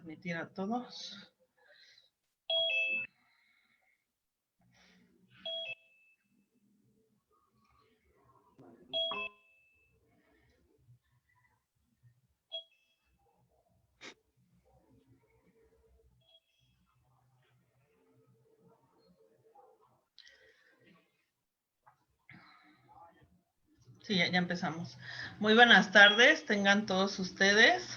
Permitir a todos. Sí, ya empezamos. Muy buenas tardes, tengan todos ustedes.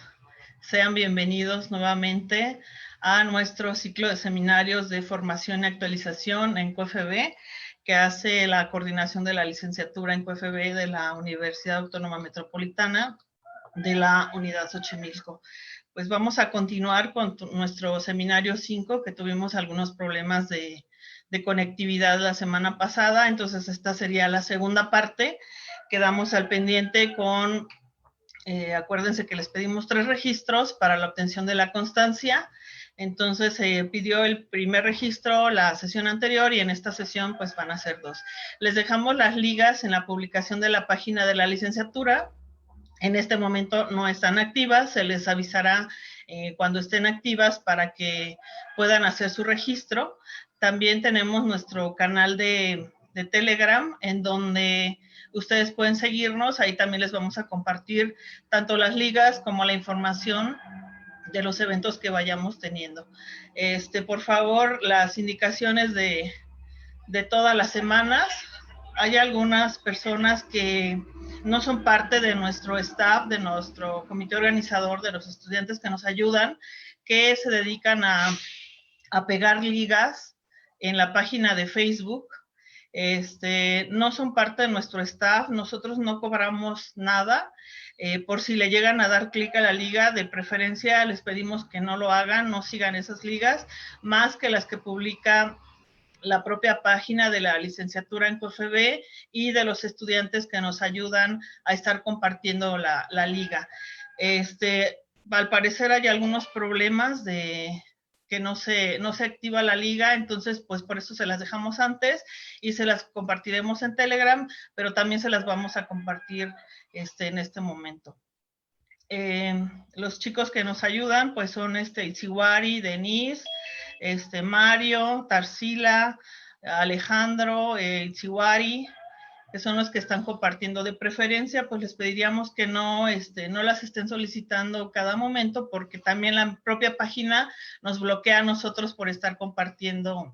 Sean bienvenidos nuevamente a nuestro ciclo de seminarios de formación y actualización en QFB, que hace la coordinación de la licenciatura en QFB de la Universidad Autónoma Metropolitana de la Unidad Xochimilco. Pues vamos a continuar con nuestro seminario 5, que tuvimos algunos problemas de conectividad la semana pasada, entonces esta sería la segunda parte. Quedamos al pendiente con, acuérdense que les pedimos 3 registros para la obtención de la constancia, entonces se pidió el primer registro la sesión anterior y en esta sesión pues van a ser 2. Les dejamos las ligas en la publicación de la página de la licenciatura. En este momento no están activas, se les avisará cuando estén activas para que puedan hacer su registro. También tenemos nuestro canal de Telegram, en donde ustedes pueden seguirnos, ahí también les vamos a compartir tanto las ligas como la información de los eventos que vayamos teniendo. Por favor, las indicaciones de todas las semanas. Hay algunas personas que no son parte de nuestro staff, de nuestro comité organizador, de los estudiantes que nos ayudan, que se dedican a pegar ligas en la página de Facebook. No son parte de nuestro staff, nosotros no cobramos nada. Por si le llegan a dar clic a la liga, de preferencia les pedimos que no lo hagan, no sigan esas ligas, más que las que publica la propia página de la licenciatura en QFB y de los estudiantes que nos ayudan a estar compartiendo la liga. Al parecer hay algunos problemas de que no se activa la liga, entonces pues por eso se las dejamos antes y se las compartiremos en Telegram, pero también se las vamos a compartir en este momento. Los chicos que nos ayudan pues son Itziwari, Denise, Mario, Tarsila, Alejandro, Itziwari, que son los que están compartiendo. De preferencia, pues les pediríamos que no las estén solicitando cada momento, porque también la propia página nos bloquea a nosotros por estar compartiendo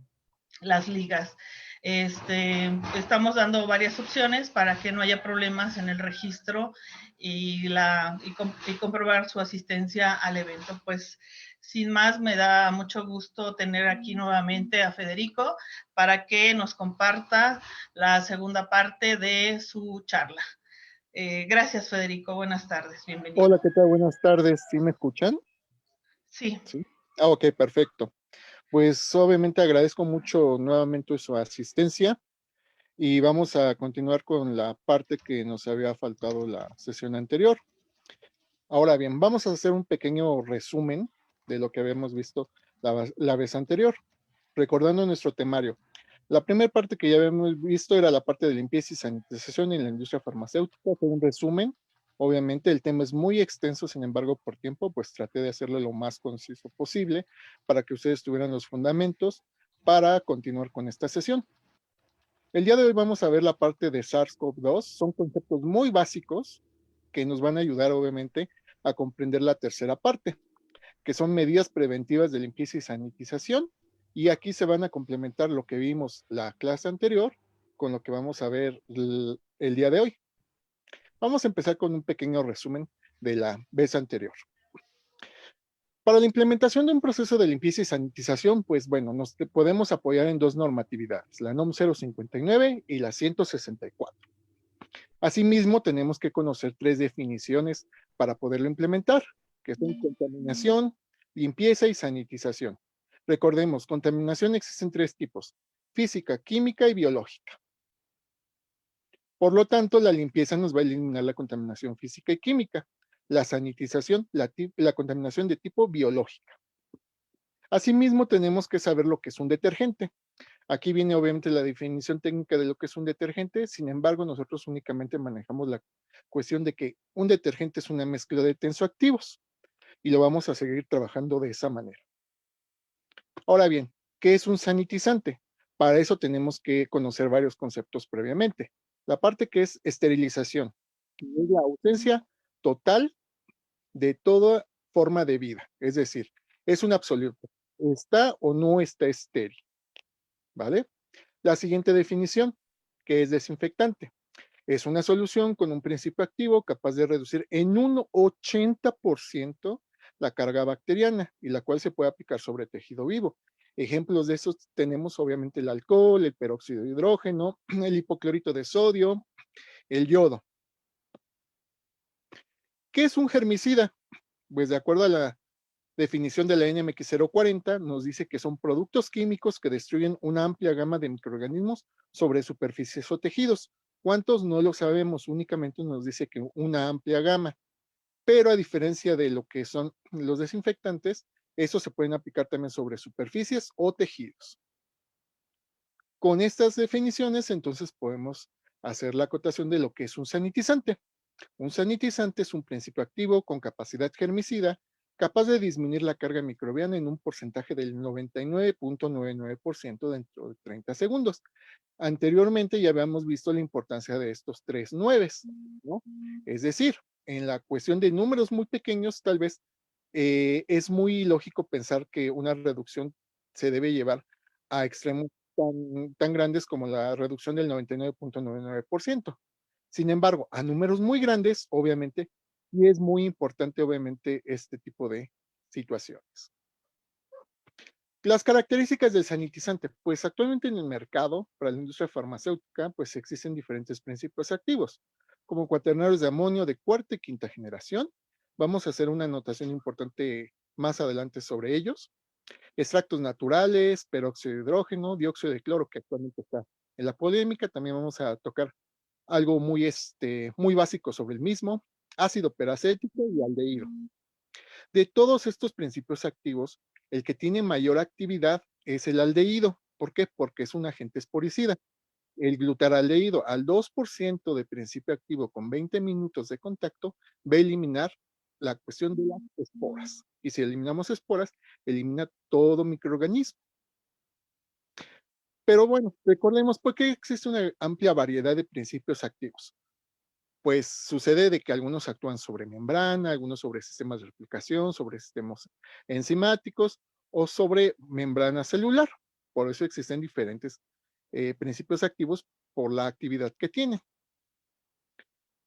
las ligas. Estamos dando varias opciones para que no haya problemas en el registro y comprobar su asistencia al evento. Pues sin más, me da mucho gusto tener aquí nuevamente a Federico para que nos comparta la segunda parte de su charla. Gracias, Federico. Buenas tardes. Bienvenido. Hola, ¿qué tal? Buenas tardes. ¿Sí me escuchan? Sí. ¿Sí? Ok, perfecto. Pues obviamente agradezco mucho nuevamente su asistencia y vamos a continuar con la parte que nos había faltado la sesión anterior. Ahora bien, vamos a hacer un pequeño resumen de lo que habíamos visto la vez anterior, recordando nuestro temario. La primera parte que ya habíamos visto era la parte de limpieza y sanitización en la industria farmacéutica. Fue un resumen. Obviamente el tema es muy extenso, sin embargo, por tiempo, pues traté de hacerlo lo más conciso posible para que ustedes tuvieran los fundamentos para continuar con esta sesión. El día de hoy vamos a ver la parte de SARS-CoV-2. Son conceptos muy básicos que nos van a ayudar, obviamente, a comprender la tercera parte, que son medidas preventivas de limpieza y sanitización. Y aquí se van a complementar lo que vimos la clase anterior con lo que vamos a ver el día de hoy. Vamos a empezar con un pequeño resumen de la vez anterior. Para la implementación de un proceso de limpieza y sanitización, pues bueno, nos podemos apoyar en 2 normatividades, la NOM 059 y la 164. Asimismo, tenemos que conocer 3 definiciones para poderlo implementar, que son contaminación, limpieza y sanitización. Recordemos, contaminación existen 3 tipos, física, química y biológica. Por lo tanto, la limpieza nos va a eliminar la contaminación física y química. La sanitización, la contaminación de tipo biológica. Asimismo, tenemos que saber lo que es un detergente. Aquí viene obviamente la definición técnica de lo que es un detergente, sin embargo, nosotros únicamente manejamos la cuestión de que un detergente es una mezcla de tensoactivos. y lo vamos a seguir trabajando de esa manera. Ahora bien, ¿qué es un sanitizante? Para eso tenemos que conocer varios conceptos previamente. La parte que es esterilización, que es la ausencia total de toda forma de vida, es decir, es un absoluto, está o no está estéril, ¿vale? La siguiente definición, que es desinfectante. Es una solución con un principio activo capaz de reducir en un 80% la carga bacteriana y la cual se puede aplicar sobre tejido vivo. Ejemplos de esos tenemos obviamente el alcohol, el peróxido de hidrógeno, el hipoclorito de sodio, el yodo. ¿Qué es un germicida? Pues de acuerdo a la definición de la NMX 040, nos dice que son productos químicos que destruyen una amplia gama de microorganismos sobre superficies o tejidos. ¿Cuántos? No lo sabemos, únicamente nos dice que una amplia gama. Pero a diferencia de lo que son los desinfectantes, esos se pueden aplicar también sobre superficies o tejidos. Con estas definiciones, entonces podemos hacer la acotación de lo que es un sanitizante. Un sanitizante es un principio activo con capacidad germicida capaz de disminuir la carga microbiana en un porcentaje del 99.99% dentro de 30 segundos. Anteriormente ya habíamos visto la importancia de estos tres nueves, ¿no? Es decir, en la cuestión de números muy pequeños, tal vez es muy lógico pensar que una reducción se debe llevar a extremos tan grandes como la reducción del 99.99%. Sin embargo, a números muy grandes, obviamente, y es muy importante, obviamente, este tipo de situaciones. Las características del sanitizante, pues actualmente en el mercado para la industria farmacéutica, pues existen diferentes principios activos, como cuaternarios de amonio de cuarta y quinta generación. Vamos a hacer una anotación importante más adelante sobre ellos. Extractos naturales, peróxido de hidrógeno, dióxido de cloro, que actualmente está en la polémica. También vamos a tocar algo muy básico sobre el mismo, ácido peracético y aldehído. De todos estos principios activos, el que tiene mayor actividad es el aldehído. ¿Por qué? Porque es un agente esporicida. El glutaraldehído al 2% de principio activo con 20 minutos de contacto va a eliminar la cuestión de las esporas. Y si eliminamos esporas, elimina todo microorganismo. Pero bueno, recordemos por qué existe una amplia variedad de principios activos. Pues sucede de que algunos actúan sobre membrana, algunos sobre sistemas de replicación, sobre sistemas enzimáticos o sobre membrana celular. Por eso existen diferentes principios activos por la actividad que tienen.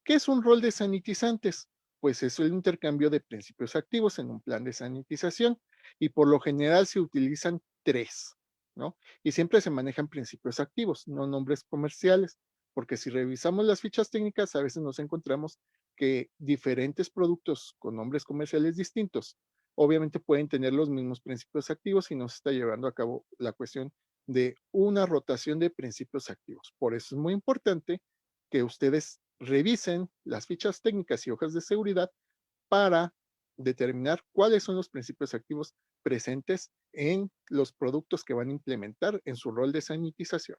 ¿Qué es un rol de sanitizantes? Pues es el intercambio de principios activos en un plan de sanitización y por lo general se utilizan tres, ¿no? Y siempre se manejan principios activos, no nombres comerciales, porque si revisamos las fichas técnicas a veces nos encontramos que diferentes productos con nombres comerciales distintos obviamente pueden tener los mismos principios activos y no se está llevando a cabo la cuestión de una rotación de principios activos. Por eso es muy importante que ustedes revisen las fichas técnicas y hojas de seguridad para determinar cuáles son los principios activos presentes en los productos que van a implementar en su rol de sanitización.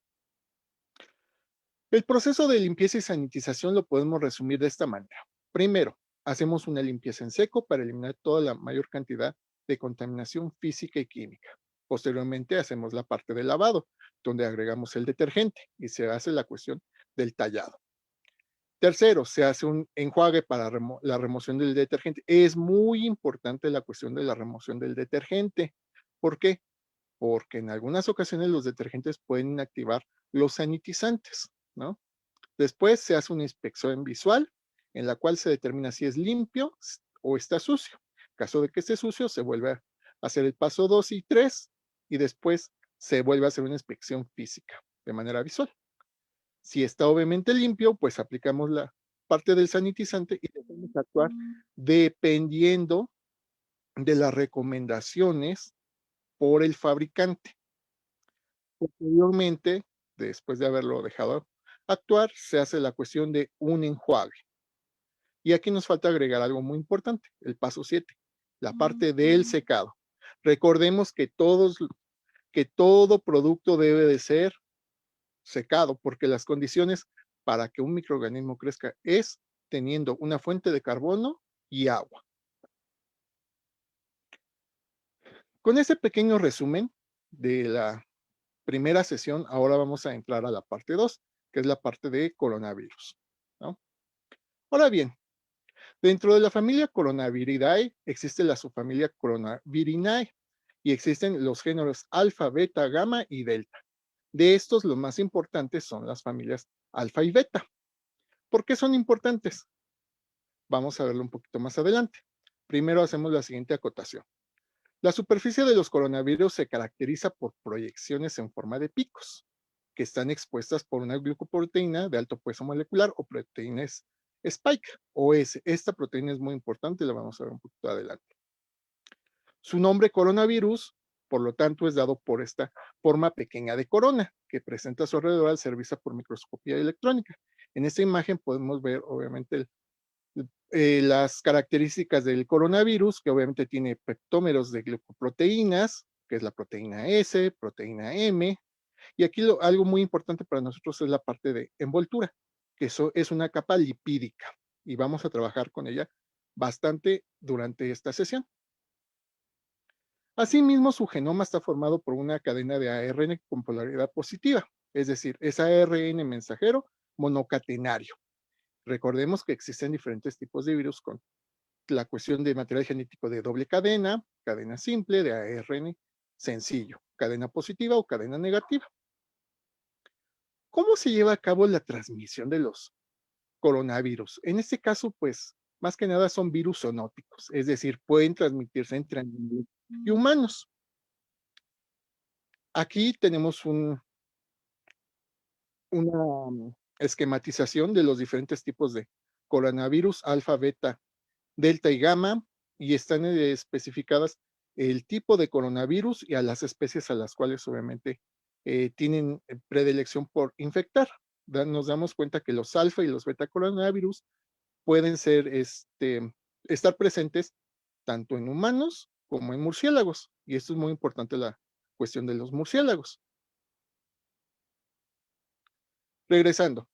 El proceso de limpieza y sanitización lo podemos resumir de esta manera. Primero, hacemos una limpieza en seco para eliminar toda la mayor cantidad de contaminación física y química. Posteriormente hacemos la parte del lavado, donde agregamos el detergente y se hace la cuestión del tallado. Tercero, se hace un enjuague para la remoción del detergente. Es muy importante la cuestión de la remoción del detergente. ¿Por qué? Porque en algunas ocasiones los detergentes pueden inactivar los sanitizantes, ¿no? Después se hace una inspección visual en la cual se determina si es limpio o está sucio. En caso de que esté sucio, se vuelve a hacer el paso 2 y 3 y después se vuelve a hacer una inspección física de manera visual. Si está obviamente limpio, pues aplicamos la parte del sanitizante y debemos actuar dependiendo de las recomendaciones por el fabricante. Posteriormente, después de haberlo dejado actuar, se hace la cuestión de un enjuague. Y aquí nos falta agregar algo muy importante, el paso 7, la parte del secado. Recordemos que todo producto debe de ser secado, porque las condiciones para que un microorganismo crezca es teniendo una fuente de carbono y agua. Con ese pequeño resumen de la primera sesión, ahora vamos a entrar a la parte 2, que es la parte de coronavirus, ¿no? Ahora bien, dentro de la familia Coronaviridae existe la subfamilia Coronavirinae y existen los géneros alfa, beta, gamma y delta. De estos, los más importantes son las familias alfa y beta. ¿Por qué son importantes? Vamos a verlo un poquito más adelante. Primero hacemos la siguiente acotación. La superficie de los coronavirus se caracteriza por proyecciones en forma de picos, que están expuestas por una glucoproteína de alto peso molecular o proteínas spike o S. Esta proteína es muy importante, la vamos a ver un poquito adelante. Su nombre coronavirus, por lo tanto, es dado por esta forma pequeña de corona que presenta a su alrededor al ser vista por microscopía electrónica. En esta imagen podemos ver, obviamente, las características del coronavirus, que obviamente tiene peptómeros de glucoproteínas, que es la proteína S, proteína M, y aquí algo muy importante para nosotros es la parte de envoltura, que eso es una capa lipídica, y vamos a trabajar con ella bastante durante esta sesión. Asimismo, su genoma está formado por una cadena de ARN con polaridad positiva, es decir, es ARN mensajero monocatenario. Recordemos que existen diferentes tipos de virus con la cuestión de material genético de doble cadena, cadena simple, de ARN sencillo, cadena positiva o cadena negativa. ¿Cómo se lleva a cabo la transmisión de los coronavirus? En este caso, pues, más que nada son virus zoonóticos, es decir, pueden transmitirse entre animales y humanos. Aquí tenemos una esquematización de los diferentes tipos de coronavirus, alfa, beta, delta y gamma, y están especificadas el tipo de coronavirus y a las especies a las cuales obviamente tienen predilección por infectar. Nos damos cuenta que los alfa y los beta coronavirus pueden ser, estar presentes tanto en humanos como en murciélagos, y esto es muy importante la cuestión de los murciélagos. Regresando,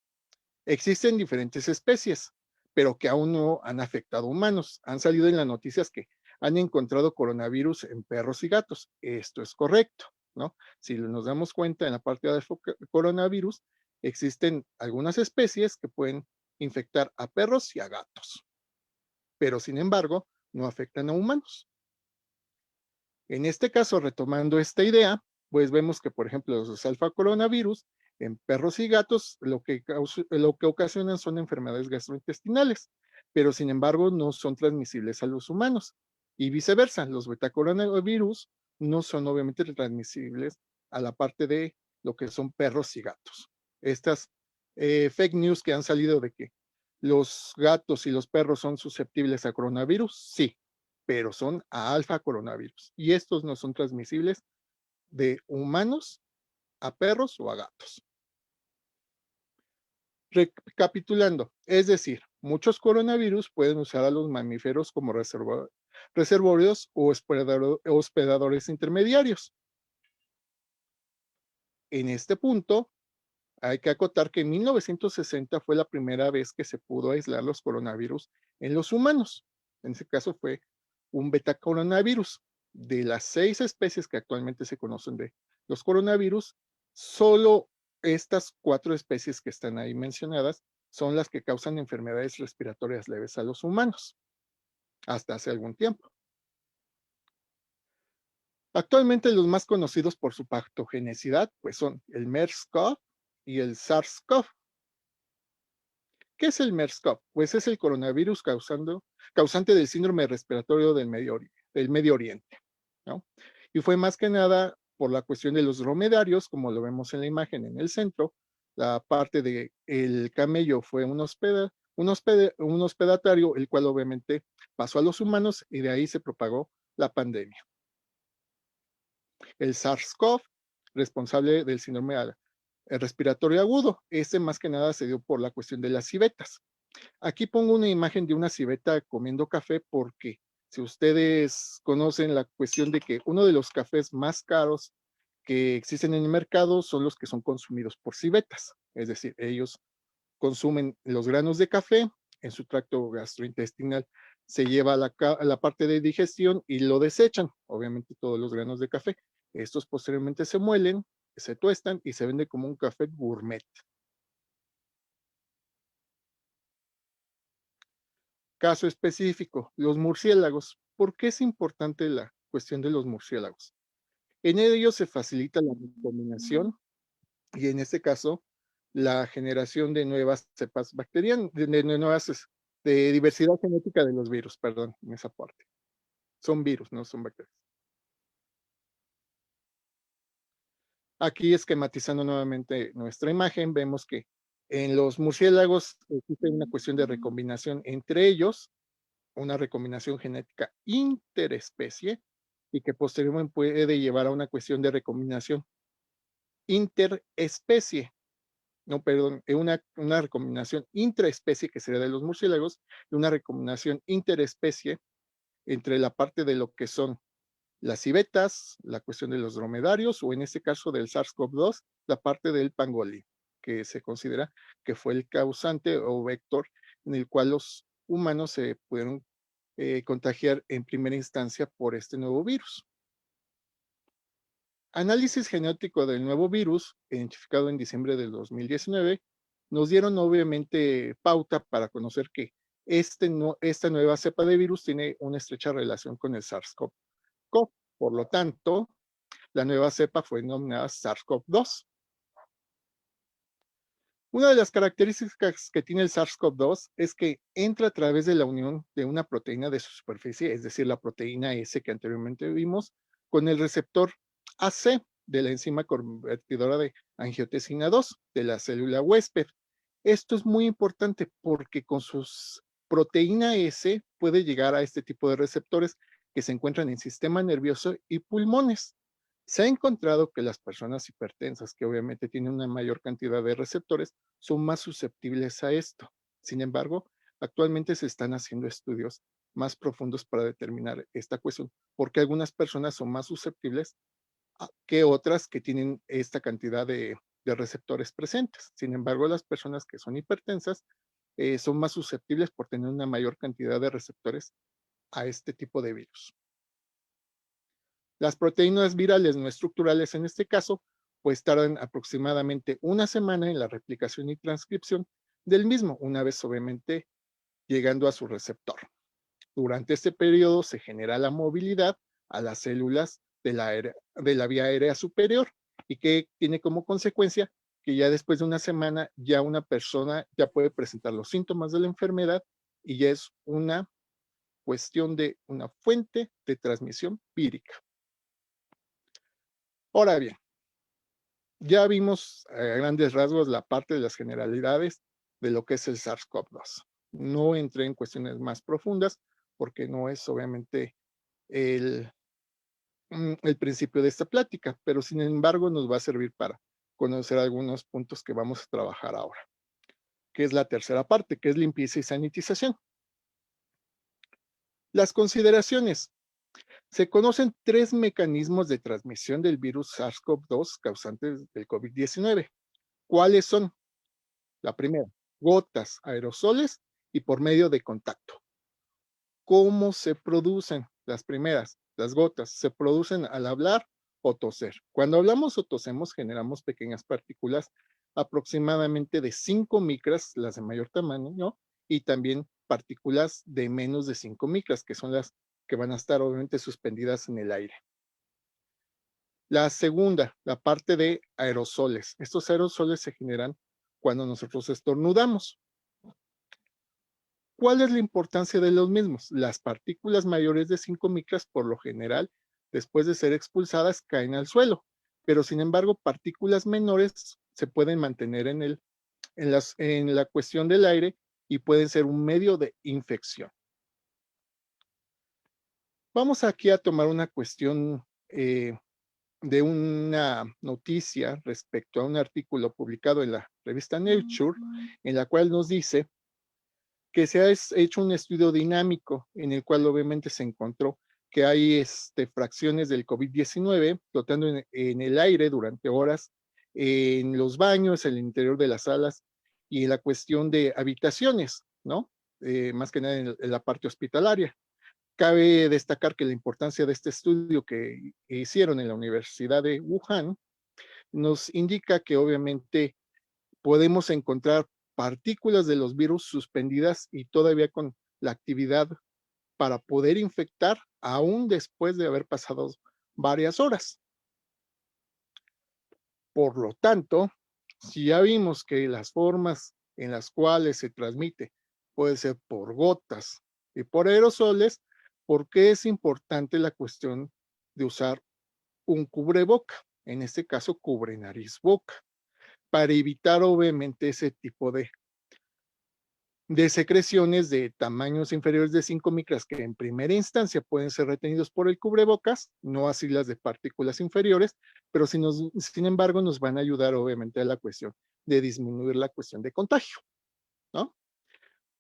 existen diferentes especies, pero que aún no han afectado a humanos. Han salido en las noticias que han encontrado coronavirus en perros y gatos. Esto es correcto, ¿no? Si nos damos cuenta en la parte de coronavirus, existen algunas especies que pueden infectar a perros y a gatos, pero sin embargo, no afectan a humanos. En este caso, retomando esta idea, pues vemos que, por ejemplo, los alfa coronavirus en perros y gatos lo que ocasionan son enfermedades gastrointestinales, pero sin embargo no son transmisibles a los humanos. Y viceversa, los beta coronavirus no son obviamente transmisibles a la parte de lo que son perros y gatos. Estas fake news que han salido de que los gatos y los perros son susceptibles a coronavirus, sí, pero son a alfa coronavirus. Y estos no son transmisibles de humanos a perros o a gatos. Recapitulando, es decir, muchos coronavirus pueden usar a los mamíferos como reservorios o hospedadores intermediarios. En este punto, hay que acotar que en 1960 fue la primera vez que se pudo aislar los coronavirus en los humanos. En ese caso fue un beta coronavirus. De las 6 especies que actualmente se conocen de los coronavirus, solo estas 4 especies que están ahí mencionadas son las que causan enfermedades respiratorias leves a los humanos, hasta hace algún tiempo. Actualmente los más conocidos por su patogenicidad pues son el MERS-CoV y el SARS-CoV. ¿Qué es el MERS-CoV? Pues es el coronavirus causante del síndrome respiratorio del Medio Oriente, ¿no? Y fue más que nada por la cuestión de los dromedarios, como lo vemos en la imagen en el centro. La parte del camello fue un hospedatario, el cual obviamente pasó a los humanos y de ahí se propagó la pandemia. El SARS-CoV, responsable del síndrome respiratorio agudo, este más que nada se dio por la cuestión de las civetas. Aquí pongo una imagen de una civeta comiendo café porque si ustedes conocen la cuestión de que uno de los cafés más caros que existen en el mercado son los que son consumidos por civetas, es decir, ellos consumen los granos de café en su tracto gastrointestinal, se lleva a la parte de digestión y lo desechan, obviamente todos los granos de café. Estos posteriormente se muelen, se tuestan y se vende como un café gourmet. Caso específico, los murciélagos. ¿Por qué es importante la cuestión de los murciélagos? En ellos se facilita la recombinación y en este caso la generación de nuevas cepas bacterianas, de diversidad genética de los virus, perdón, en esa parte. Son virus, no son bacterias. Aquí esquematizando nuevamente nuestra imagen, vemos que en los murciélagos existe una cuestión de recombinación entre ellos, una recombinación genética interespecie, y que posteriormente puede llevar a una cuestión de recombinación interespecie, no, perdón, una recombinación intraespecie que sería de los murciélagos, y una recombinación interespecie entre la parte de lo que son las civetas, la cuestión de los dromedarios, o en este caso del SARS-CoV-2, la parte del pangolín, que se considera que fue el causante o vector en el cual los humanos se pudieron contagiar en primera instancia por este nuevo virus. Análisis genético del nuevo virus, identificado en diciembre del 2019, nos dieron obviamente pauta para conocer que esta nueva cepa de virus tiene una estrecha relación con el SARS-CoV. Por lo tanto, la nueva cepa fue denominada SARS-CoV-2. Una de las características que tiene el SARS-CoV-2 es que entra a través de la unión de una proteína de su superficie, es decir, la proteína S que anteriormente vimos, con el receptor AC de la enzima convertidora de angiotensina 2 de la célula huésped. Esto es muy importante porque con sus proteína S puede llegar a este tipo de receptores que se encuentran en sistema nervioso y pulmones. Se ha encontrado que las personas hipertensas, que obviamente tienen una mayor cantidad de receptores, son más susceptibles a esto. Sin embargo, actualmente se están haciendo estudios más profundos para determinar esta cuestión, porque algunas personas son más susceptibles que otras que tienen esta cantidad de receptores presentes. Sin embargo, las personas que son hipertensas son más susceptibles por tener una mayor cantidad de receptores a este tipo de virus. Las proteínas virales no estructurales en este caso, pues tardan aproximadamente una semana en la replicación y transcripción del mismo, una vez obviamente llegando a su receptor. Durante este periodo se genera la movilidad a las células de la vía aérea superior y que tiene como consecuencia que ya después de una semana ya una persona ya puede presentar los síntomas de la enfermedad y ya es una cuestión de una fuente de transmisión vírica. Ahora bien, ya vimos a grandes rasgos la parte de las generalidades de lo que es el SARS-CoV-2. No entré en cuestiones más profundas porque no es obviamente el principio de esta plática, pero sin embargo nos va a servir para conocer algunos puntos que vamos a trabajar ahora, que es la tercera parte, que es limpieza y sanitización. Las consideraciones. Se conocen 3 mecanismos de transmisión del virus SARS-CoV-2 causantes del COVID-19. ¿Cuáles son? La primera, gotas, aerosoles y por medio de contacto. ¿Cómo se producen las primeras? Las gotas se producen al hablar o toser. Cuando hablamos o tosemos, generamos pequeñas partículas aproximadamente de 5 micras, las de mayor tamaño, ¿no? Y también partículas de menos de 5 micras, que son las que van a estar obviamente suspendidas en el aire. La segunda, la parte de aerosoles. Estos aerosoles se generan cuando nosotros estornudamos. ¿Cuál es la importancia de los mismos? Las partículas mayores de 5 micras, por lo general, después de ser expulsadas, caen al suelo. Pero, sin embargo, partículas menores se pueden mantener en la cuestión del aire y pueden ser un medio de infección. Vamos aquí a tomar una cuestión de una noticia respecto a un artículo publicado en la revista Nature, en la cual nos dice que se ha hecho un estudio dinámico en el cual obviamente se encontró que hay fracciones del COVID-19 flotando en el aire durante horas en los baños, en el interior de las salas y en la cuestión de habitaciones, ¿no? más que nada en la parte hospitalaria. Cabe destacar que la importancia de este estudio que hicieron en la Universidad de Wuhan nos indica que obviamente podemos encontrar partículas de los virus suspendidas y todavía con la actividad para poder infectar aún después de haber pasado varias horas. Por lo tanto, si ya vimos que las formas en las cuales se transmite puede ser por gotas y por aerosoles, ¿por qué es importante la cuestión de usar un cubreboca? En este caso, cubre nariz boca, para evitar obviamente ese tipo de secreciones de tamaños inferiores de 5 micras que en primera instancia pueden ser retenidos por el cubrebocas, no así las de partículas inferiores, pero sin embargo nos van a ayudar obviamente a la cuestión de disminuir la cuestión de contagio, ¿no?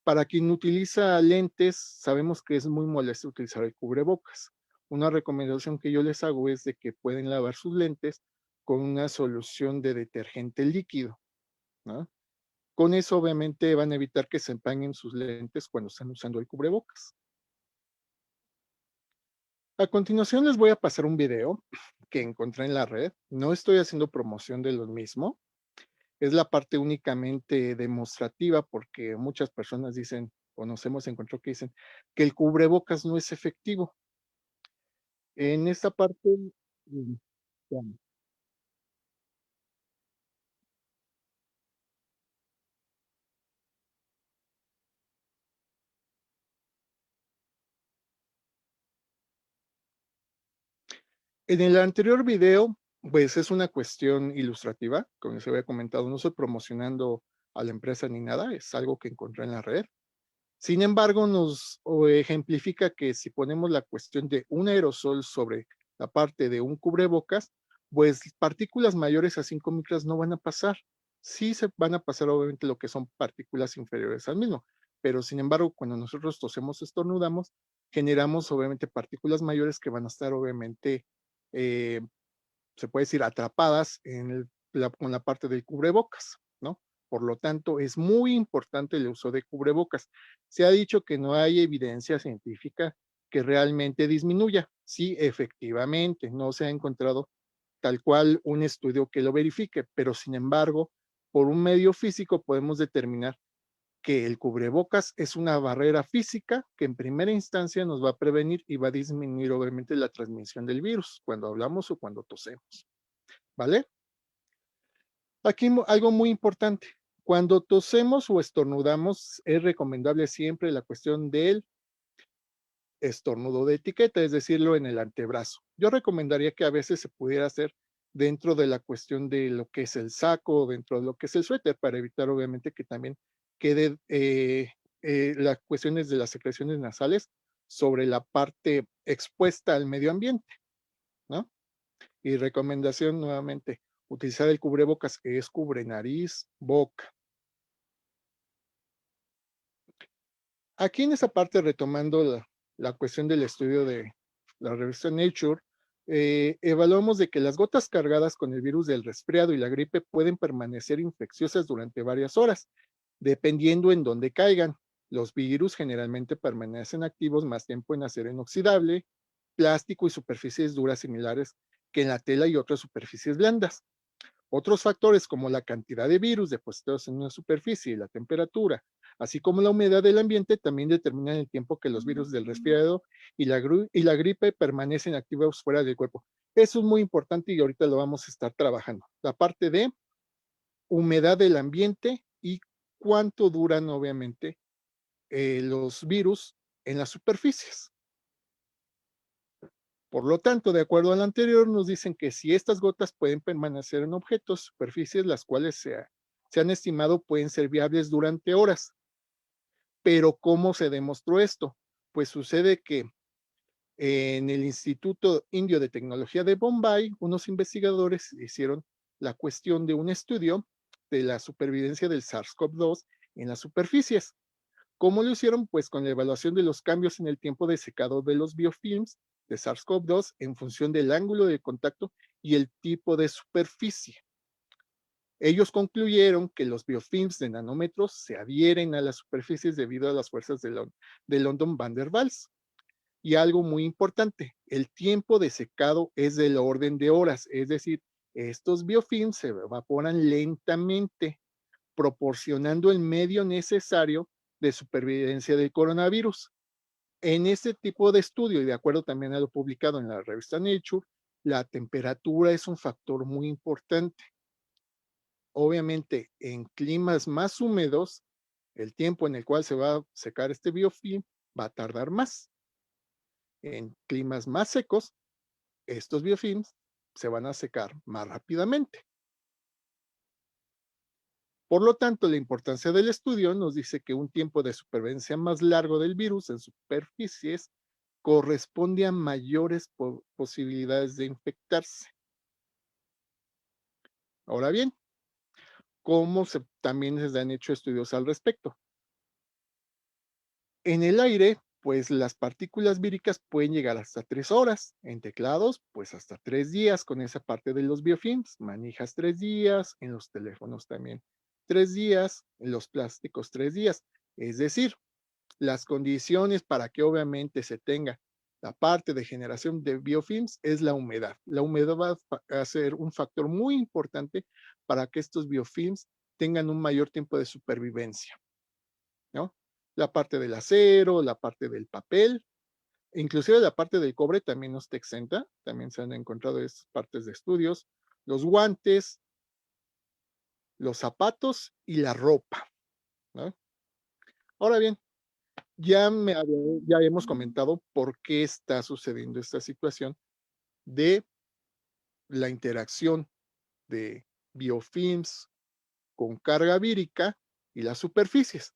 Para quien utiliza lentes, sabemos que es muy molesto utilizar el cubrebocas. Una recomendación que yo les hago es de que pueden lavar sus lentes con una solución de detergente líquido, ¿no? Con eso obviamente van a evitar que se empañen sus lentes cuando están usando el cubrebocas. A continuación les voy a pasar un video que encontré en la red. No estoy haciendo promoción de lo mismo. Es la parte únicamente demostrativa porque muchas personas dicen, o nos hemos encontrado que dicen, que el cubrebocas no es efectivo. En esta parte, veamos. En el anterior video, pues es una cuestión ilustrativa, como se había comentado, no estoy promocionando a la empresa ni nada, es algo que encontré en la red. Sin embargo, nos ejemplifica que si ponemos la cuestión de un aerosol sobre la parte de un cubrebocas, pues partículas mayores a 5 micras no van a pasar. Sí se van a pasar obviamente lo que son partículas inferiores al mismo, pero sin embargo, cuando nosotros tosemos, estornudamos, generamos obviamente partículas mayores que van a estar obviamente, eh, se puede decir, atrapadas con la parte del cubrebocas, ¿no? Por lo tanto, es muy importante el uso de cubrebocas. Se ha dicho que no hay evidencia científica que realmente disminuya. Sí, efectivamente, no se ha encontrado tal cual un estudio que lo verifique, pero sin embargo, por un medio físico podemos determinar que el cubrebocas es una barrera física que en primera instancia nos va a prevenir y va a disminuir obviamente la transmisión del virus cuando hablamos o cuando tosemos, ¿vale? Aquí algo muy importante. Cuando tosemos o estornudamos, es recomendable siempre la cuestión del estornudo de etiqueta, es decirlo en el antebrazo. Yo recomendaría que a veces se pudiera hacer dentro de la cuestión de lo que es el saco, dentro de lo que es el suéter, para evitar obviamente que también quede las cuestiones de las secreciones nasales sobre la parte expuesta al medio ambiente, ¿no? Y recomendación nuevamente, utilizar el cubrebocas que es cubre nariz, boca. Aquí en esa parte, retomando la cuestión del estudio de la revista Nature, evaluamos de que las gotas cargadas con el virus del resfriado y la gripe pueden permanecer infecciosas durante varias horas, dependiendo en dónde caigan. Los virus generalmente permanecen activos más tiempo en acero inoxidable, plástico y superficies duras similares que en la tela y otras superficies blandas. Otros factores como la cantidad de virus depositados en una superficie y la temperatura, así como la humedad del ambiente, también determinan el tiempo que los virus del resfriado y la gripe permanecen activos fuera del cuerpo. Eso es muy importante y ahorita lo vamos a estar trabajando. La parte de humedad del ambiente y cuánto duran, obviamente, los virus en las superficies. Por lo tanto, de acuerdo al anterior, nos dicen que si estas gotas pueden permanecer en objetos, superficies, las cuales se han estimado pueden ser viables durante horas. Pero ¿cómo se demostró esto? Pues sucede que en el Instituto Indio de Tecnología de Bombay, unos investigadores hicieron la cuestión de un estudio de la supervivencia del SARS-CoV-2 en las superficies. ¿Cómo lo hicieron? Pues con la evaluación de los cambios en el tiempo de secado de los biofilms de SARS-CoV-2 en función del ángulo de contacto y el tipo de superficie. Ellos concluyeron que los biofilms de nanómetros se adhieren a las superficies debido a las fuerzas de London van der Waals. Y algo muy importante, el tiempo de secado es del orden de horas, es decir, estos biofilms se evaporan lentamente, proporcionando el medio necesario de supervivencia del coronavirus. En este tipo de estudio, y de acuerdo también a lo publicado en la revista Nature, la temperatura es un factor muy importante. Obviamente, en climas más húmedos, el tiempo en el cual se va a secar este biofilm va a tardar más. En climas más secos, estos biofilms se van a secar más rápidamente. Por lo tanto, la importancia del estudio nos dice que un tiempo de supervivencia más largo del virus en superficies corresponde a mayores posibilidades de infectarse. Ahora bien, ¿cómo también se han hecho estudios al respecto? En el aire, pues las partículas víricas pueden llegar hasta 3 horas. En teclados, pues hasta 3 días con esa parte de los biofilms. Manijas 3 días, en los teléfonos también 3 días, en los plásticos 3 días. Es decir, las condiciones para que obviamente se tenga la parte de generación de biofilms es la humedad. La humedad va a ser un factor muy importante para que estos biofilms tengan un mayor tiempo de supervivencia, ¿no? La parte del acero, la parte del papel, inclusive la parte del cobre también no está exenta, también se han encontrado estas partes de estudios, los guantes, los zapatos y la ropa, ¿no? Ahora bien, ya hemos comentado por qué está sucediendo esta situación de la interacción de biofilms con carga vírica y las superficies.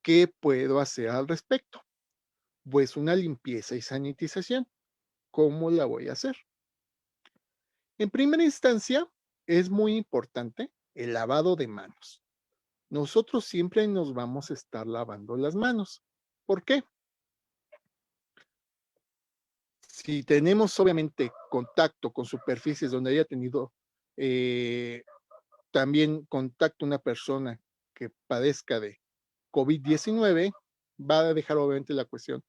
¿Qué puedo hacer al respecto? Pues una limpieza y sanitización. ¿Cómo la voy a hacer? En primera instancia, es muy importante el lavado de manos. Nosotros siempre nos vamos a estar lavando las manos. ¿Por qué? Si tenemos obviamente contacto con superficies donde haya tenido también contacto una persona que padezca de COVID-19, va a dejar obviamente la cuestión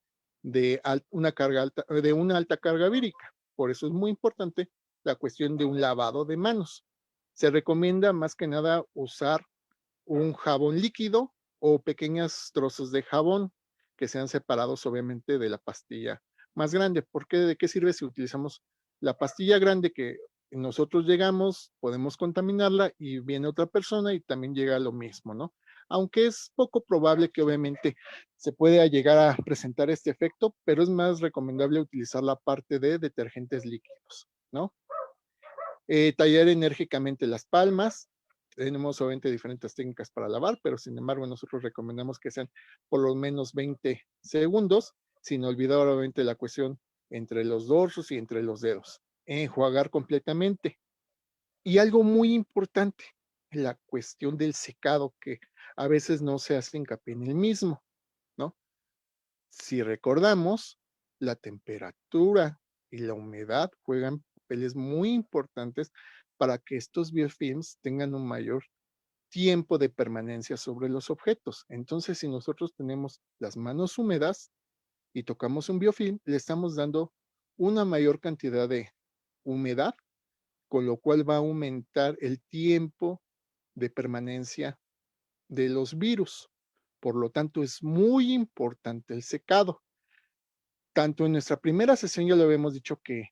de una carga alta, de una alta carga vírica. Por eso es muy importante la cuestión de un lavado de manos. Se recomienda más que nada usar un jabón líquido o pequeños trozos de jabón que sean separados obviamente de la pastilla más grande. ¿Por qué? ¿De qué sirve si utilizamos la pastilla grande que nosotros llegamos, podemos contaminarla y viene otra persona y también llega lo mismo, ¿no? Aunque es poco probable que obviamente se pueda llegar a presentar este efecto, pero es más recomendable utilizar la parte de detergentes líquidos, ¿no? Tallar enérgicamente las palmas. Tenemos obviamente diferentes técnicas para lavar, pero sin embargo nosotros recomendamos que sean por lo menos 20 segundos, sin olvidar obviamente la cuestión entre los dorsos y entre los dedos. Enjuagar completamente. Y algo muy importante, la cuestión del secado, que a veces no se hace hincapié en el mismo, ¿no? Si recordamos, la temperatura y la humedad juegan papeles muy importantes para que estos biofilms tengan un mayor tiempo de permanencia sobre los objetos. Entonces, si nosotros tenemos las manos húmedas y tocamos un biofilm, le estamos dando una mayor cantidad de humedad, con lo cual va a aumentar el tiempo de permanencia de los virus. Por lo tanto, es muy importante el secado. Tanto en nuestra primera sesión ya lo habíamos dicho que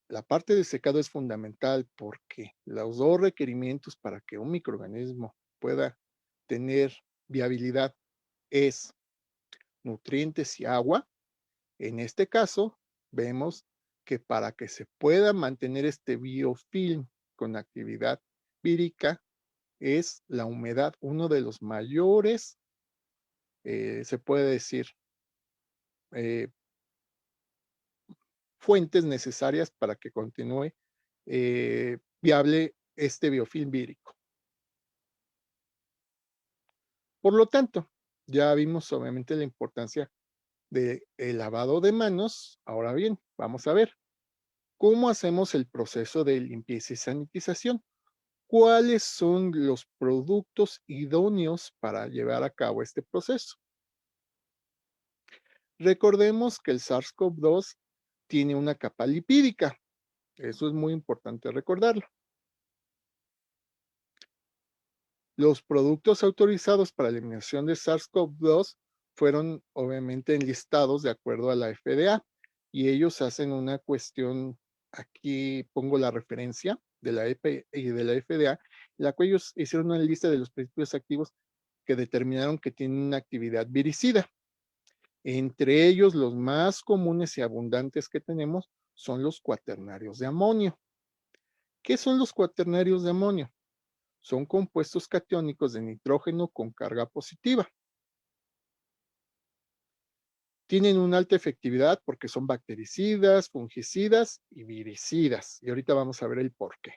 la parte de secado es fundamental porque los dos requerimientos para que un microorganismo pueda tener viabilidad es nutrientes y agua. En este caso, vemos que para que se pueda mantener este biofilm con actividad vírica es la humedad uno de los mayores, se puede decir, eh, fuentes necesarias para que continúe viable este biofilm vírico. Por lo tanto, ya vimos obviamente la importancia del lavado de manos. Ahora bien, vamos a ver cómo hacemos el proceso de limpieza y sanitización. ¿Cuáles son los productos idóneos para llevar a cabo este proceso? Recordemos que el SARS-CoV-2 tiene una capa lipídica. Eso es muy importante recordarlo. Los productos autorizados para la eliminación de SARS-CoV-2 fueron obviamente enlistados de acuerdo a la FDA y ellos hacen una cuestión, aquí pongo la referencia de la EP y de la FDA, la cual ellos hicieron una lista de los principios activos que determinaron que tienen una actividad viricida. Entre ellos, los más comunes y abundantes que tenemos son los cuaternarios de amonio. ¿Qué son los cuaternarios de amonio? Son compuestos catiónicos de nitrógeno con carga positiva. Tienen una alta efectividad porque son bactericidas, fungicidas y viricidas. Y ahorita vamos a ver el por qué.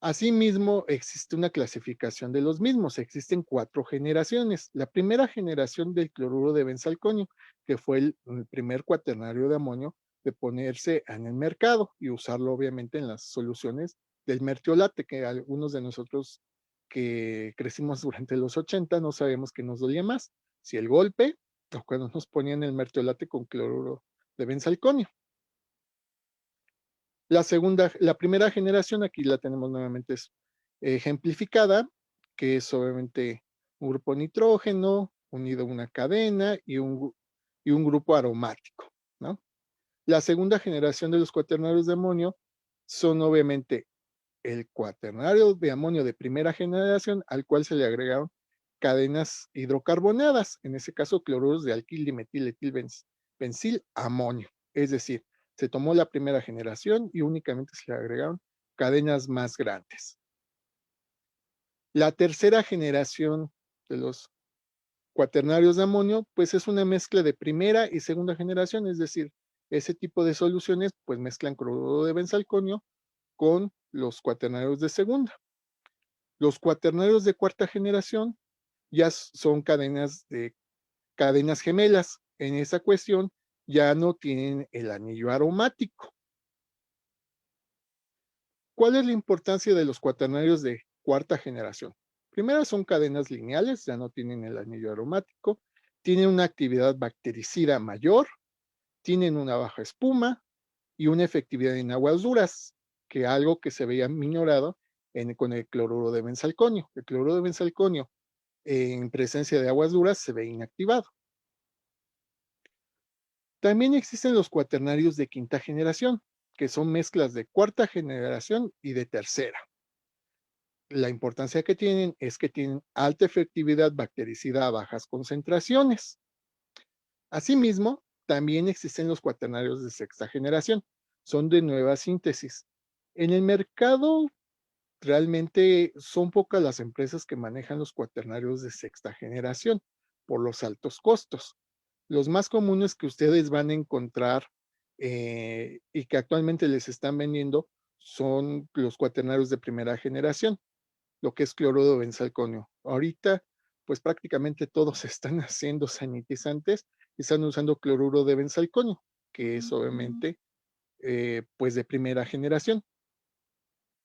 Asimismo, existe una clasificación de los mismos. Existen 4 generaciones. La primera generación del cloruro de benzalconio, que fue el primer cuaternario de amonio de ponerse en el mercado y usarlo obviamente en las soluciones del mertiolate, que algunos de nosotros que crecimos durante los 80 no sabemos qué nos dolía más, si el golpe o cuando nos ponían el mertiolate con cloruro de benzalconio. La primera generación, aquí la tenemos nuevamente ejemplificada, que es obviamente un grupo nitrógeno unido a una cadena y un grupo aromático, ¿no? La segunda generación de los cuaternarios de amonio son obviamente el cuaternario de amonio de primera generación, al cual se le agregaron cadenas hidrocarbonadas, en ese caso cloruros de alquil, dimetil, etil, bencil, amonio. Es decir, se tomó la primera generación y únicamente se le agregaron cadenas más grandes. La tercera generación de los cuaternarios de amonio, pues es una mezcla de primera y segunda generación, es decir, ese tipo de soluciones pues mezclan cloruro de benzalconio con los cuaternarios de segunda. Los cuaternarios de cuarta generación ya son cadenas gemelas. En esa cuestión ya no tienen el anillo aromático. ¿Cuál es la importancia de los cuaternarios de cuarta generación? Primero son cadenas lineales, ya no tienen el anillo aromático, tienen una actividad bactericida mayor, tienen una baja espuma y una efectividad en aguas duras, que algo que se veía minorado con el cloruro de benzalconio. El cloruro de benzalconio en presencia de aguas duras se ve inactivado. También existen los cuaternarios de quinta generación, que son mezclas de cuarta generación y de tercera. La importancia que tienen es que tienen alta efectividad bactericida a bajas concentraciones. Asimismo, también existen los cuaternarios de sexta generación. Son de nueva síntesis. En el mercado realmente son pocas las empresas que manejan los cuaternarios de sexta generación por los altos costos. Los más comunes que ustedes van a encontrar y que actualmente les están vendiendo son los cuaternarios de primera generación, lo que es cloruro de benzalconio. Ahorita, pues prácticamente todos están haciendo sanitizantes y están usando cloruro de benzalconio, que es obviamente pues de primera generación,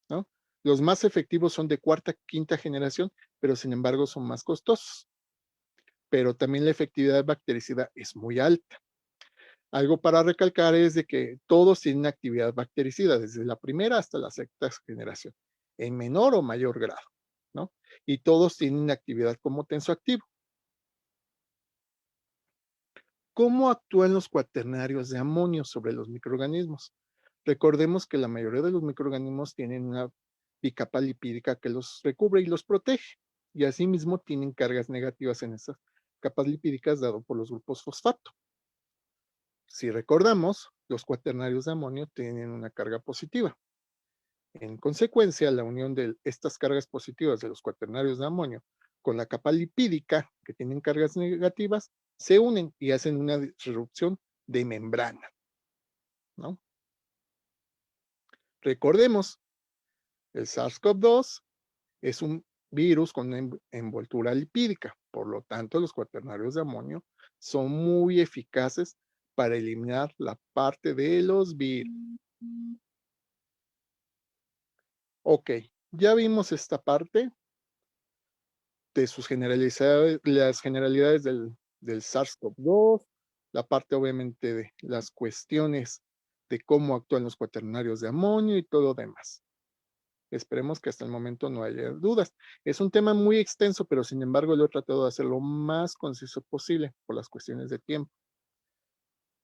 ¿no? Los más efectivos son de cuarta, quinta generación, pero sin embargo son más costosos. Pero también la efectividad bactericida es muy alta. Algo para recalcar es de que todos tienen actividad bactericida, desde la primera hasta la sexta generación, en menor o mayor grado, ¿no? Y todos tienen actividad como tensoactivo. ¿Cómo actúan los cuaternarios de amonio sobre los microorganismos? Recordemos que la mayoría de los microorganismos tienen una bicapa lipídica que los recubre y los protege, y asimismo tienen cargas negativas en esas capas lipídicas dado por los grupos fosfato. Si recordamos, los cuaternarios de amonio tienen una carga positiva. En consecuencia, la unión de estas cargas positivas de los cuaternarios de amonio con la capa lipídica, que tienen cargas negativas, se unen y hacen una disrupción de membrana, ¿no? Recordemos, el SARS-CoV-2 es un virus con una envoltura lipídica, por lo tanto, los cuaternarios de amonio son muy eficaces para eliminar la parte de los virus. Ok, ya vimos esta parte de sus generalidades, las generalidades del SARS-CoV-2, la parte obviamente de las cuestiones de cómo actúan los cuaternarios de amonio y todo lo demás. Esperemos que hasta el momento no haya dudas. Es un tema muy extenso, pero sin embargo lo he tratado de hacer lo más conciso posible por las cuestiones de tiempo.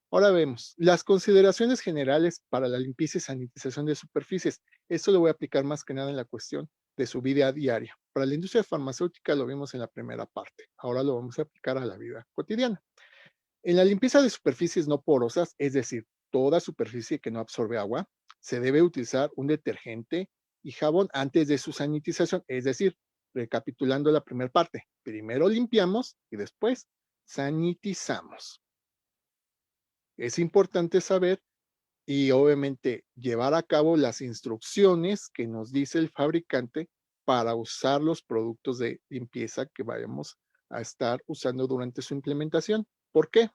Ahora vemos las consideraciones generales para la limpieza y sanitización de superficies. Esto lo voy a aplicar más que nada en la cuestión de su vida diaria. Para la industria farmacéutica lo vimos en la primera parte. Ahora lo vamos a aplicar a la vida cotidiana. En la limpieza de superficies no porosas, es decir, toda superficie que no absorbe agua, se debe utilizar un detergente y jabón antes de su sanitización. Es decir, recapitulando la primera parte, primero limpiamos y después sanitizamos. Es importante saber y obviamente llevar a cabo las instrucciones que nos dice el fabricante para usar los productos de limpieza que vayamos a estar usando durante su implementación. ¿Por qué?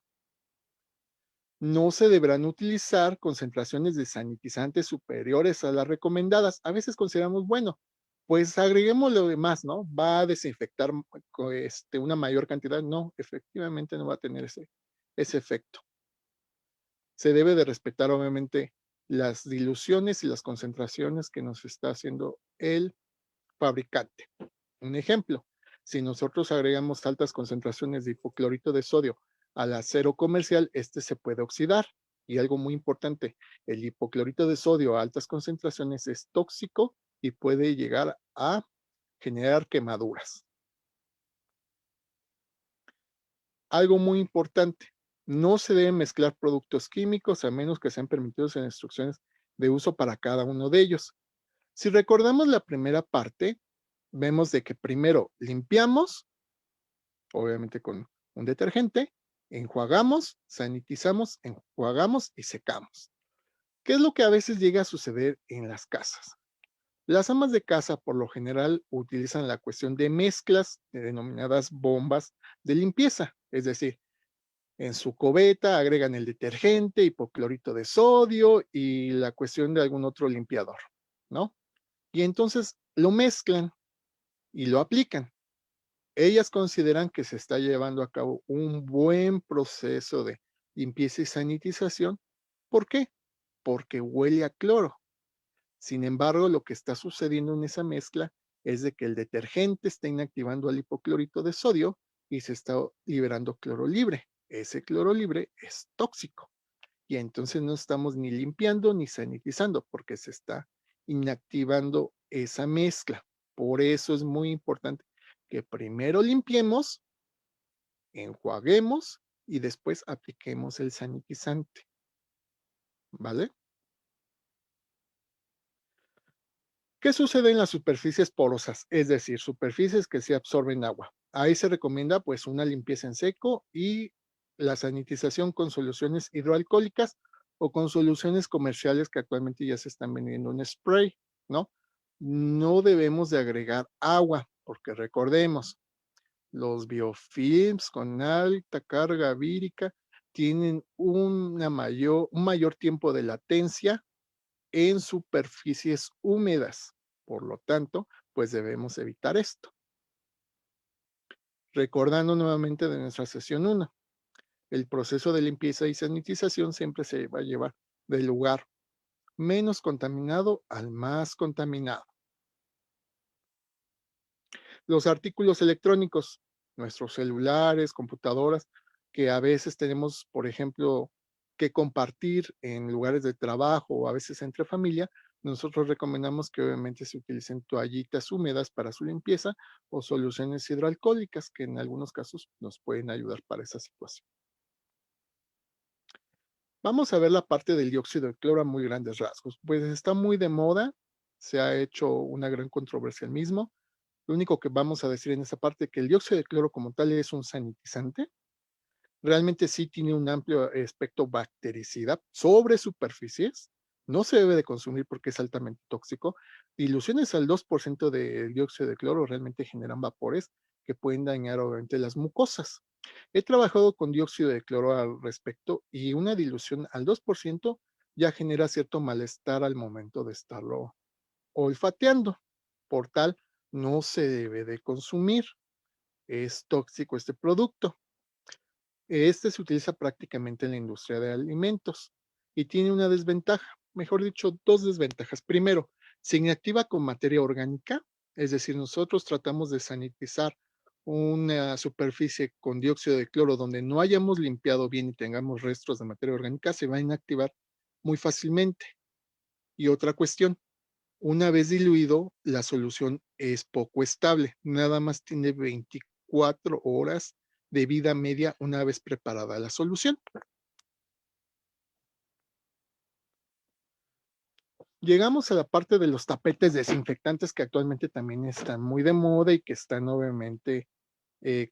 No se deberán utilizar concentraciones de sanitizantes superiores a las recomendadas. A veces consideramos, bueno, pues agreguemos lo demás, ¿no? Va a desinfectar una mayor cantidad. No, efectivamente no va a tener ese efecto. Se debe de respetar obviamente las diluciones y las concentraciones que nos está haciendo el fabricante. Un ejemplo, si nosotros agregamos altas concentraciones de hipoclorito de sodio al acero comercial, este se puede oxidar. Y algo muy importante, el hipoclorito de sodio a altas concentraciones es tóxico y puede llegar a generar quemaduras. Algo muy importante, no se deben mezclar productos químicos a menos que sean permitidos en instrucciones de uso para cada uno de ellos. Si recordamos la primera parte, vemos de que primero limpiamos, obviamente con un detergente, enjuagamos, sanitizamos, enjuagamos y secamos. ¿Qué es lo que a veces llega a suceder en las casas? Las amas de casa por lo general utilizan la cuestión de mezclas denominadas bombas de limpieza, es decir, en su cubeta agregan el detergente, hipoclorito de sodio y la cuestión de algún otro limpiador, ¿no? Y entonces lo mezclan y lo aplican. Ellas consideran que se está llevando a cabo un buen proceso de limpieza y sanitización. ¿Por qué? Porque huele a cloro. Sin embargo, lo que está sucediendo en esa mezcla es de que el detergente está inactivando al hipoclorito de sodio y se está liberando cloro libre. Ese cloro libre es tóxico y entonces no estamos ni limpiando ni sanitizando porque se está inactivando esa mezcla. Por eso es muy importante que primero limpiemos, enjuaguemos y después apliquemos el sanitizante. ¿Vale? ¿Qué sucede en las superficies porosas? Es decir, superficies que se absorben agua. Ahí se recomienda pues una limpieza en seco y la sanitización con soluciones hidroalcohólicas o con soluciones comerciales que actualmente ya se están vendiendo en spray, ¿no? No debemos de agregar agua, porque recordemos, los biofilms con alta carga vírica tienen un mayor tiempo de latencia en superficies húmedas. Por lo tanto, pues debemos evitar esto. Recordando nuevamente de nuestra sesión 1, el proceso de limpieza y sanitización siempre se va a llevar del lugar menos contaminado al más contaminado. Los artículos electrónicos, nuestros celulares, computadoras, que a veces tenemos, por ejemplo, que compartir en lugares de trabajo o a veces entre familia, nosotros recomendamos que obviamente se utilicen toallitas húmedas para su limpieza o soluciones hidroalcohólicas que en algunos casos nos pueden ayudar para esa situación. Vamos a ver la parte del dióxido de cloro a muy grandes rasgos. Pues está muy de moda, se ha hecho una gran controversia el mismo. Lo único que vamos a decir en esa parte es que el dióxido de cloro como tal es un sanitizante. Realmente sí tiene un amplio espectro bactericida sobre superficies. No se debe de consumir porque es altamente tóxico. Diluciones al 2% de dióxido de cloro realmente generan vapores que pueden dañar obviamente las mucosas. He trabajado con dióxido de cloro al respecto y una dilución al 2% ya genera cierto malestar al momento de estarlo olfateando. Por tal, no se debe de consumir. Es tóxico este producto. Este se utiliza prácticamente en la industria de alimentos y tiene una desventaja, mejor dicho, dos desventajas. Primero, se inactiva con materia orgánica, es decir, nosotros tratamos de sanitizar una superficie con dióxido de cloro donde no hayamos limpiado bien y tengamos restos de materia orgánica, se va a inactivar muy fácilmente. Y otra cuestión, una vez diluido, la solución es poco estable, nada más tiene 24 horas de vida media una vez preparada la solución. Llegamos a la parte de los tapetes desinfectantes que actualmente también están muy de moda y que están obviamente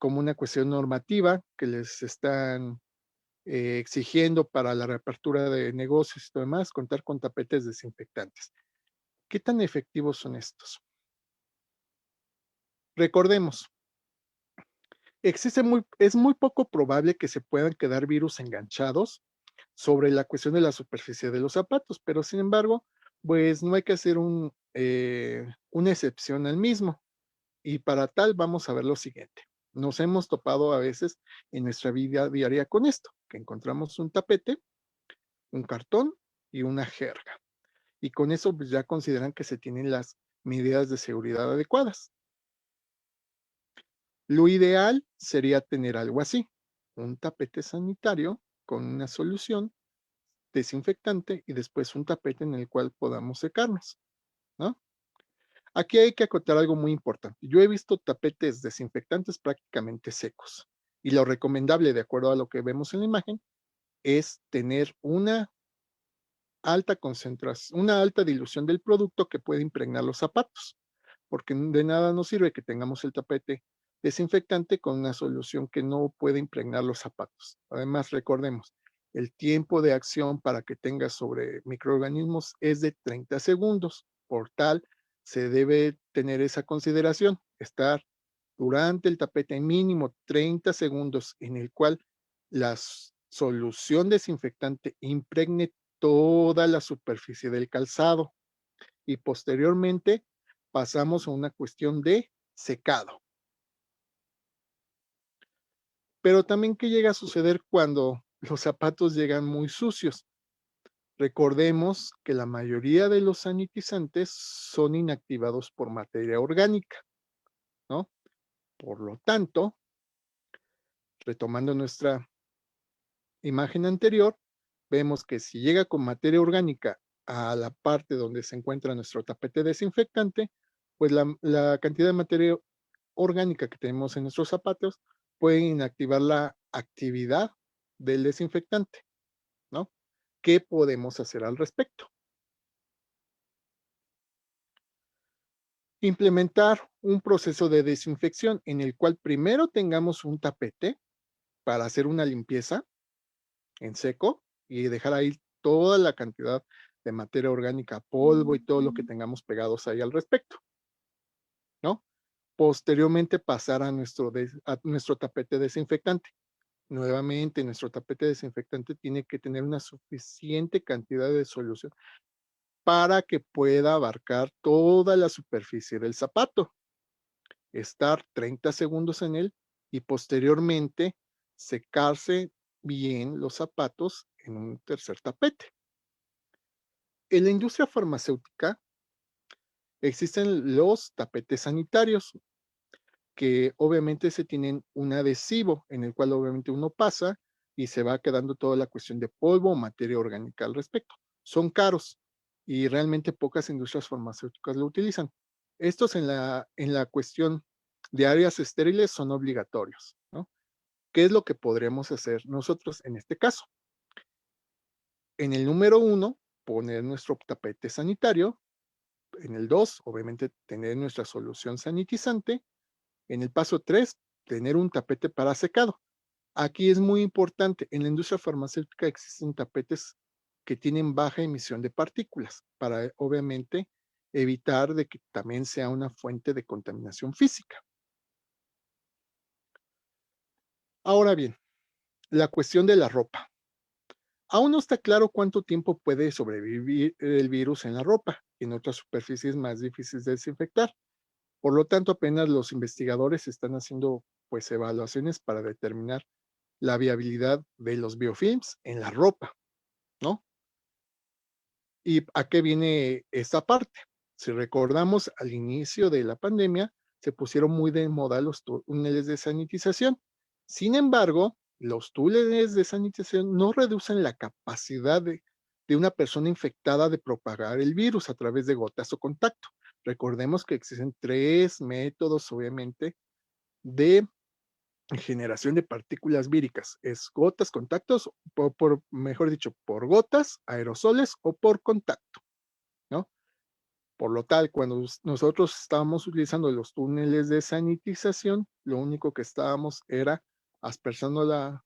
como una cuestión normativa que les están exigiendo para la reapertura de negocios y todo demás, contar con tapetes desinfectantes. ¿Qué tan efectivos son estos? Recordemos, es muy poco probable que se puedan quedar virus enganchados sobre la cuestión de la superficie de los zapatos, pero sin embargo, pues no hay que hacer una excepción al mismo. Y para tal vamos a ver lo siguiente. Nos hemos topado a veces en nuestra vida diaria con esto, que encontramos un tapete, un cartón y una jerga. Y con eso pues ya consideran que se tienen las medidas de seguridad adecuadas. Lo ideal sería tener algo así, un tapete sanitario con una solución desinfectante y después un tapete en el cual podamos secarnos, ¿no? Aquí hay que acotar algo muy importante. Yo he visto tapetes desinfectantes prácticamente secos y lo recomendable, de acuerdo a lo que vemos en la imagen, es tener una alta dilución del producto que puede impregnar los zapatos, porque de nada nos sirve que tengamos el tapete desinfectante con una solución que no puede impregnar los zapatos. Además, recordemos, el tiempo de acción para que tenga sobre microorganismos es de 30 segundos. Por tal, se debe tener esa consideración, estar durante el tapete mínimo 30 segundos en el cual la solución desinfectante impregne toda la superficie del calzado y posteriormente pasamos a una cuestión de secado. Pero también, ¿qué llega a suceder cuando los zapatos llegan muy sucios? Recordemos que la mayoría de los sanitizantes son inactivados por materia orgánica, ¿no? Por lo tanto, retomando nuestra imagen anterior, vemos que si llega con materia orgánica a la parte donde se encuentra nuestro tapete desinfectante, pues la cantidad de materia orgánica que tenemos en nuestros zapatos puede inactivar la actividad del desinfectante, ¿no? ¿Qué podemos hacer al respecto? Implementar un proceso de desinfección en el cual primero tengamos un tapete para hacer una limpieza en seco y dejar ahí toda la cantidad de materia orgánica, polvo y todo lo que tengamos pegados ahí al respecto, ¿no? Posteriormente pasar a nuestro tapete desinfectante. Nuevamente, nuestro tapete desinfectante tiene que tener una suficiente cantidad de solución para que pueda abarcar toda la superficie del zapato. Estar 30 segundos en él y posteriormente secarse bien los zapatos en un tercer tapete. En la industria farmacéutica existen los tapetes sanitarios que obviamente se tienen un adhesivo en el cual obviamente uno pasa y se va quedando toda la cuestión de polvo o materia orgánica al respecto. Son caros y realmente pocas industrias farmacéuticas lo utilizan. Estos en la cuestión de áreas estériles son obligatorios, ¿no? ¿Qué es lo que podríamos hacer nosotros en este caso? En el número 1, poner nuestro tapete sanitario. En el 2, obviamente, tener nuestra solución sanitizante. En el paso 3, tener un tapete para secado. Aquí es muy importante, en la industria farmacéutica existen tapetes que tienen baja emisión de partículas para, obviamente, evitar de que también sea una fuente de contaminación física. Ahora bien, la cuestión de la ropa. Aún no está claro cuánto tiempo puede sobrevivir el virus en la ropa y en otras superficies más difíciles de desinfectar. Por lo tanto, apenas los investigadores están haciendo pues evaluaciones para determinar la viabilidad de los biofilms en la ropa, ¿no? ¿Y a qué viene esta parte? Si recordamos, al inicio de la pandemia se pusieron muy de moda los túneles de sanitización. Sin embargo, los túneles de sanitización no reducen la capacidad de una persona infectada de propagar el virus a través de gotas o contacto. Recordemos que existen tres métodos, obviamente, de generación de partículas víricas. Es gotas, contactos, o mejor dicho, por gotas, aerosoles o por contacto, ¿no? Por lo tal, cuando nosotros estábamos utilizando los túneles de sanitización, lo único que estábamos era aspersando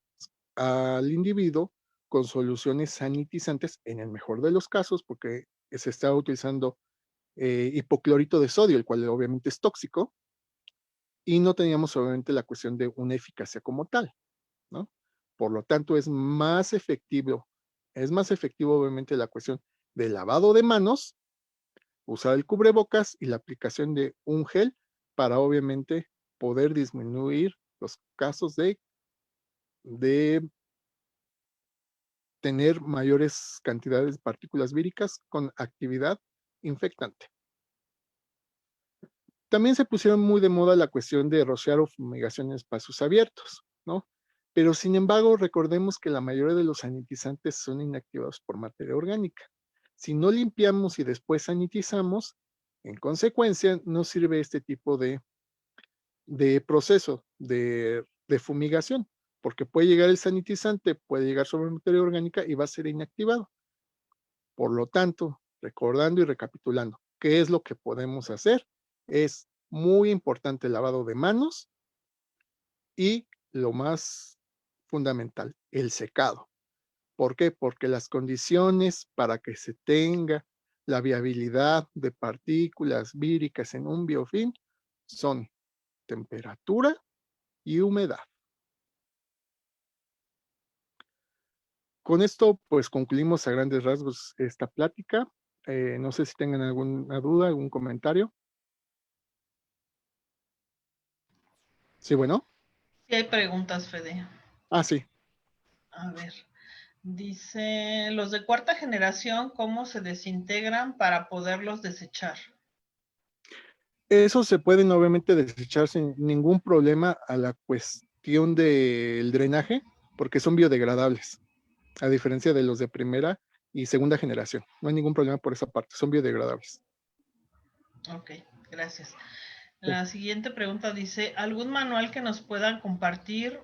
al individuo con soluciones sanitizantes, en el mejor de los casos, porque se estaba utilizando hipoclorito de sodio, el cual obviamente es tóxico, y no teníamos obviamente la cuestión de una eficacia como tal, ¿no? Por lo tanto, es más efectivo obviamente la cuestión del lavado de manos, usar el cubrebocas y la aplicación de un gel para obviamente poder disminuir los casos de tener mayores cantidades de partículas víricas con actividad infectante. También se pusieron muy de moda la cuestión de rociar o fumigación en espacios abiertos, ¿no? Pero sin embargo, recordemos que la mayoría de los sanitizantes son inactivados por materia orgánica. Si no limpiamos y después sanitizamos, en consecuencia, no sirve este tipo de proceso de fumigación, porque puede llegar el sanitizante, puede llegar sobre materia orgánica y va a ser inactivado. Por lo tanto, recordando y recapitulando, ¿qué es lo que podemos hacer? Es muy importante el lavado de manos y lo más fundamental, el secado. ¿Por qué? Porque las condiciones para que se tenga la viabilidad de partículas víricas en un biofilm son temperatura y humedad. Con esto, pues concluimos a grandes rasgos esta plática. No sé si tengan alguna duda, algún comentario. Sí, bueno. Sí hay preguntas, Fede. Sí. A ver, dice, los de cuarta generación, ¿cómo se desintegran para poderlos desechar? Esos se pueden obviamente desechar sin ningún problema a la cuestión del drenaje, porque son biodegradables, a diferencia de los de primera y segunda generación. No hay ningún problema por esa parte, son biodegradables. Ok, gracias. Sí. La siguiente pregunta dice, ¿algún manual que nos puedan compartir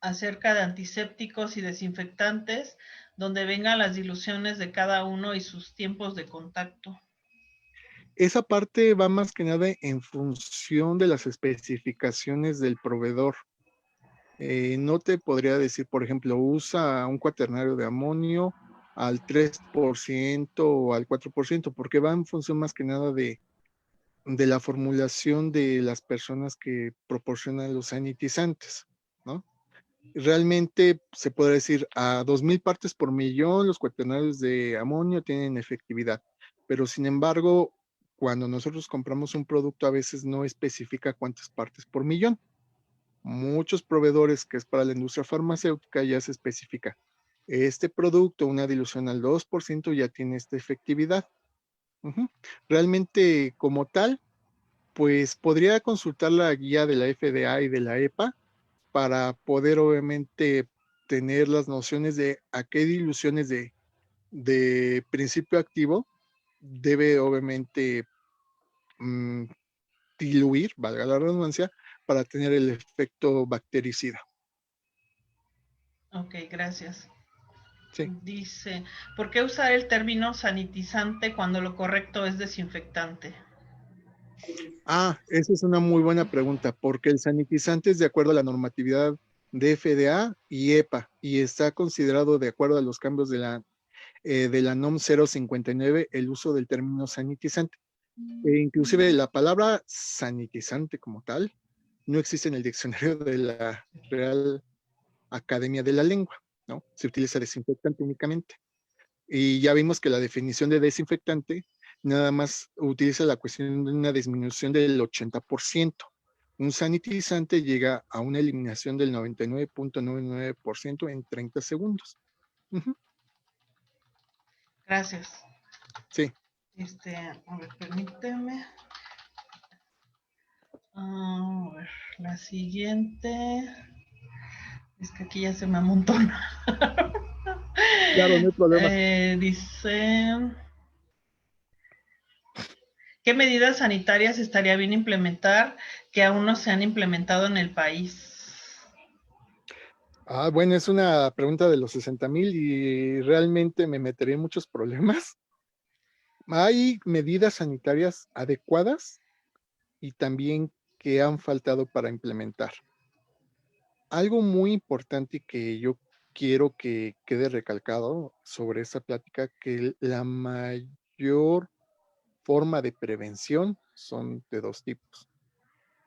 acerca de antisépticos y desinfectantes donde vengan las diluciones de cada uno y sus tiempos de contacto? Esa parte va más que nada en función de las especificaciones del proveedor. No te podría decir, por ejemplo, usa un cuaternario de amonio al 3% o al 4%, porque va en función más que nada de la formulación de las personas que proporcionan los sanitizantes, ¿no? Realmente se puede decir a 2000 partes por millón los cuaternarios de amonio tienen efectividad, pero sin embargo, cuando nosotros compramos un producto a veces no especifica cuántas partes por millón. Muchos proveedores que es para la industria farmacéutica ya se especifica. Este producto, una dilución al 2% ya tiene esta efectividad. Realmente como tal, pues podría consultar la guía de la FDA y de la EPA para poder obviamente tener las nociones de a qué diluciones de principio activo debe obviamente mm, diluir, valga la redundancia, para tener el efecto bactericida. Ok, gracias. Sí. Dice, ¿por qué usar el término sanitizante cuando lo correcto es desinfectante? Esa es una muy buena pregunta, porque el sanitizante es de acuerdo a la normatividad de FDA y EPA y está considerado de acuerdo a los cambios de la NOM 059 el uso del término sanitizante. Inclusive la palabra sanitizante como tal no existe en el diccionario de la Real Academia de la Lengua. ¿no? Se utiliza desinfectante únicamente. Y ya vimos que la definición de desinfectante nada más utiliza la cuestión de una disminución del 80%. Un sanitizante llega a una eliminación del 99.99% en 30 segundos. Gracias. Sí. A ver, permíteme. A ver, la siguiente. Es que aquí ya se me amontona. Claro, no hay problema. Dice, ¿qué medidas sanitarias estaría bien implementar que aún no se han implementado en el país? Bueno, es una pregunta de los 60,000 y realmente me metería en muchos problemas. Hay medidas sanitarias adecuadas y también que han faltado para implementar. Algo muy importante que yo quiero que quede recalcado sobre esta plática, que la mayor forma de prevención son de 2 tipos.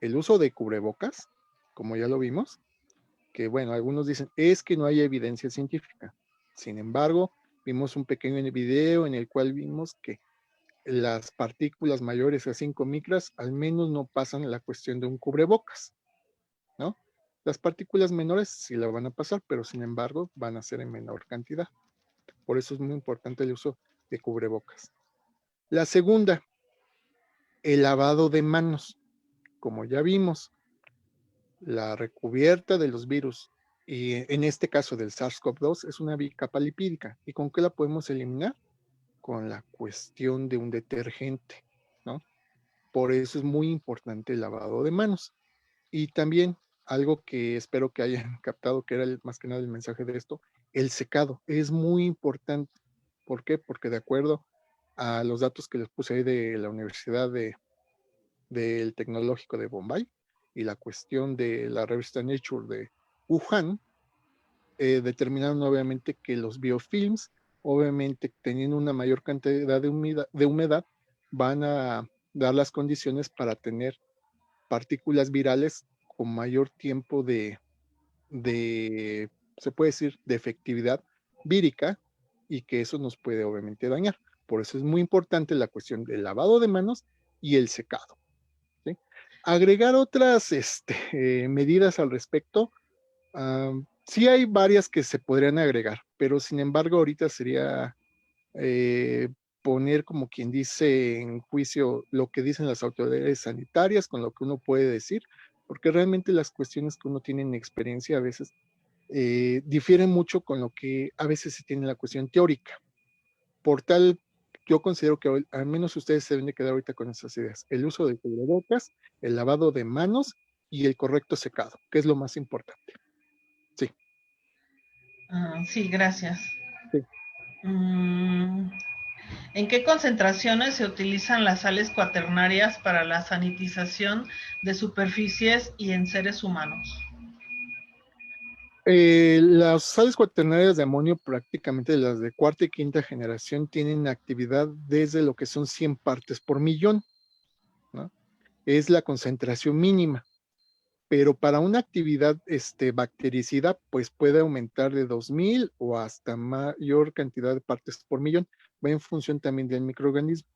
El uso de cubrebocas, como ya lo vimos, que bueno, algunos dicen, es que no hay evidencia científica. Sin embargo, vimos un pequeño video en el cual vimos que las partículas mayores a 5 micras al menos no pasan la cuestión de un cubrebocas, ¿no? Las partículas menores sí la van a pasar, pero sin embargo van a ser en menor cantidad. Por eso es muy importante el uso de cubrebocas. La segunda, el lavado de manos. Como ya vimos, la recubierta de los virus, y en este caso del SARS-CoV-2, es una capa lipídica. ¿Y con qué la podemos eliminar? Con la cuestión de un detergente, ¿no? Por eso es muy importante el lavado de manos. Y también algo que espero que hayan captado, que era más que nada el mensaje de esto, el secado es muy importante. ¿Por qué? Porque de acuerdo a los datos que les puse ahí de la Universidad del Tecnológico de Bombay y la cuestión de la revista Nature de Wuhan, determinaron obviamente que los biofilms, obviamente teniendo una mayor cantidad de humedad, van a dar las condiciones para tener partículas virales con mayor tiempo se puede decir, de efectividad vírica, y que eso nos puede obviamente dañar. Por eso es muy importante la cuestión del lavado de manos y el secado, ¿sí? Agregar otras medidas al respecto, sí hay varias que se podrían agregar, pero sin embargo ahorita sería eh, poner, como quien dice, en juicio lo que dicen las autoridades sanitarias con lo que uno puede decir, porque realmente las cuestiones que uno tiene en experiencia a veces difieren mucho con lo que a veces se tiene en la cuestión teórica. Por tal, yo considero que al menos ustedes se deben de quedar ahorita con esas ideas. El uso de cubrebocas, el lavado de manos y el correcto secado, que es lo más importante. Sí. Sí, gracias. Sí. ¿En qué concentraciones se utilizan las sales cuaternarias para la sanitización de superficies y en seres humanos? Las sales cuaternarias de amonio, prácticamente las de cuarta y quinta generación, tienen actividad desde lo que son 100 partes por millón, ¿no? Es la concentración mínima, pero para una actividad bactericida, pues puede aumentar de 2000 o hasta mayor cantidad de partes por millón, va en función también del microorganismo.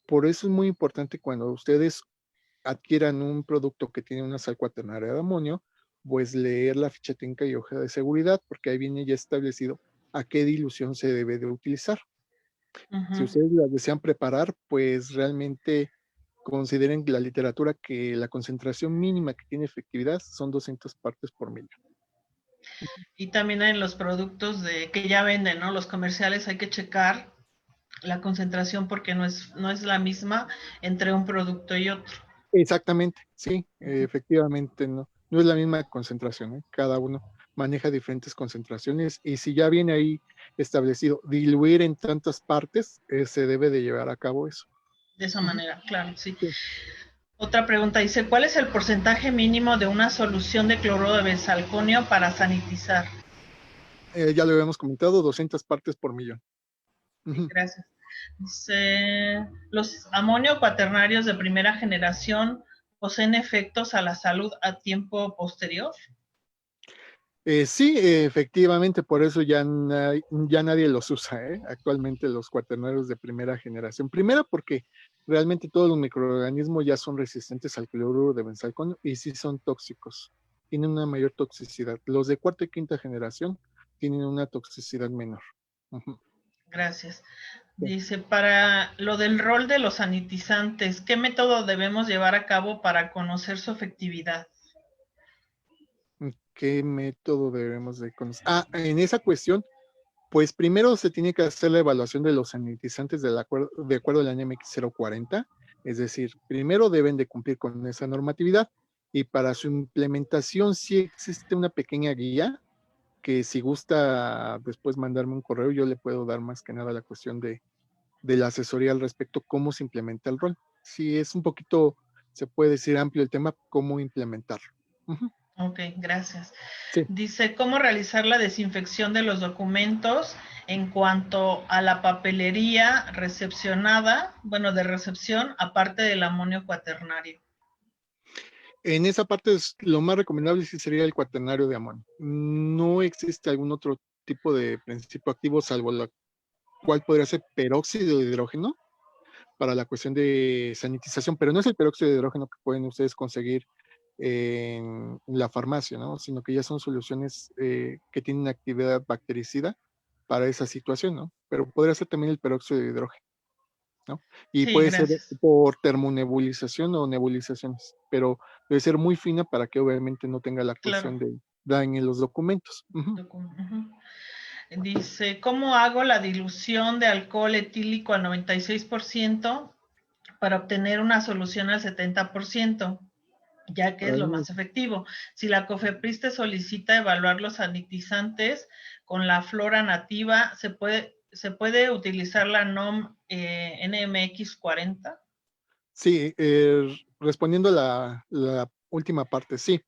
Por eso es muy importante cuando ustedes adquieran un producto que tiene una sal cuaternaria de amonio, pues leer la ficha técnica y hoja de seguridad, porque ahí viene ya establecido a qué dilución se debe de utilizar. Si ustedes las desean preparar, pues realmente consideren la literatura que la concentración mínima que tiene efectividad son 200 partes por millón. Y también en los productos que ya venden, ¿no? Los comerciales hay que checar la concentración porque no es la misma entre un producto y otro. Exactamente, sí, efectivamente, no es la misma concentración, ¿eh? Cada uno maneja diferentes concentraciones y si ya viene ahí establecido diluir en tantas partes, se debe de llevar a cabo eso. De esa manera, claro, sí. Sí. Otra pregunta dice, ¿cuál es el porcentaje mínimo de una solución de cloruro de benzalconio para sanitizar? Ya lo habíamos comentado, 200 partes por millón. Sí, gracias. Dice, los amonio cuaternarios de primera generación poseen efectos a la salud a tiempo posterior. Sí, efectivamente, por eso ya nadie los usa, actualmente los cuaternarios de primera generación. Primero porque realmente todos los microorganismos ya son resistentes al cloruro de benzalconio y sí son tóxicos, tienen una mayor toxicidad. Los de cuarta y quinta generación tienen una toxicidad menor. Ujú. Gracias. Sí. Dice, para lo del rol de los sanitizantes, ¿qué método debemos llevar a cabo para conocer su efectividad? ¿Qué método debemos de conocer? En esa cuestión, pues primero se tiene que hacer la evaluación de los sanitizantes de acuerdo a la NMX 040, es decir, primero deben de cumplir con esa normatividad y para su implementación sí existe una pequeña guía que si gusta después mandarme un correo, yo le puedo dar más que nada la cuestión de la asesoría al respecto, cómo se implementa el rol. Sí, es un poquito, se puede decir amplio el tema, cómo implementarlo. Ujú. Ok, gracias. Sí. Dice, ¿cómo realizar la desinfección de los documentos en cuanto a la papelería recepcionada, bueno, de recepción, aparte del amonio cuaternario? En esa parte lo más recomendable sí sería el cuaternario de amonio. No existe algún otro tipo de principio activo salvo la cual podría ser peróxido de hidrógeno para la cuestión de sanitización, pero no es el peróxido de hidrógeno que pueden ustedes conseguir en la farmacia, ¿no? Sino que ya son soluciones que tienen actividad bactericida para esa situación, ¿no? Pero podría ser también el peróxido de hidrógeno, ¿no? Y Sí, puede ser gracias. por termonebulización o nebulizaciones, pero debe ser muy fina para que obviamente no tenga la Claro. cuestión de daño en los documentos. Ujú. Ujú. Dice, ¿cómo hago la dilución de alcohol etílico al 96% para obtener una solución al 70%? Ya que es lo Ah, más efectivo. Si la COFEPRIS te solicita evaluar los sanitizantes con la flora nativa, ¿se puede utilizar la NOM NMX 40? sí, respondiendo a la última parte, sí.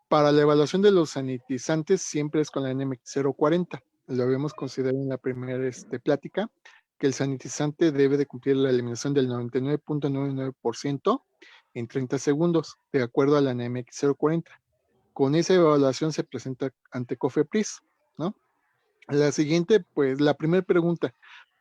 Para la evaluación de los sanitizantes siempre es con la NMX 040. Lo habíamos considerado en la primera plática, que el sanitizante debe de cumplir la eliminación del 99.99% en 30 segundos, de acuerdo a la NMX 040. Con esa evaluación se presenta ante COFEPRIS, ¿no? La siguiente, pues la primera pregunta,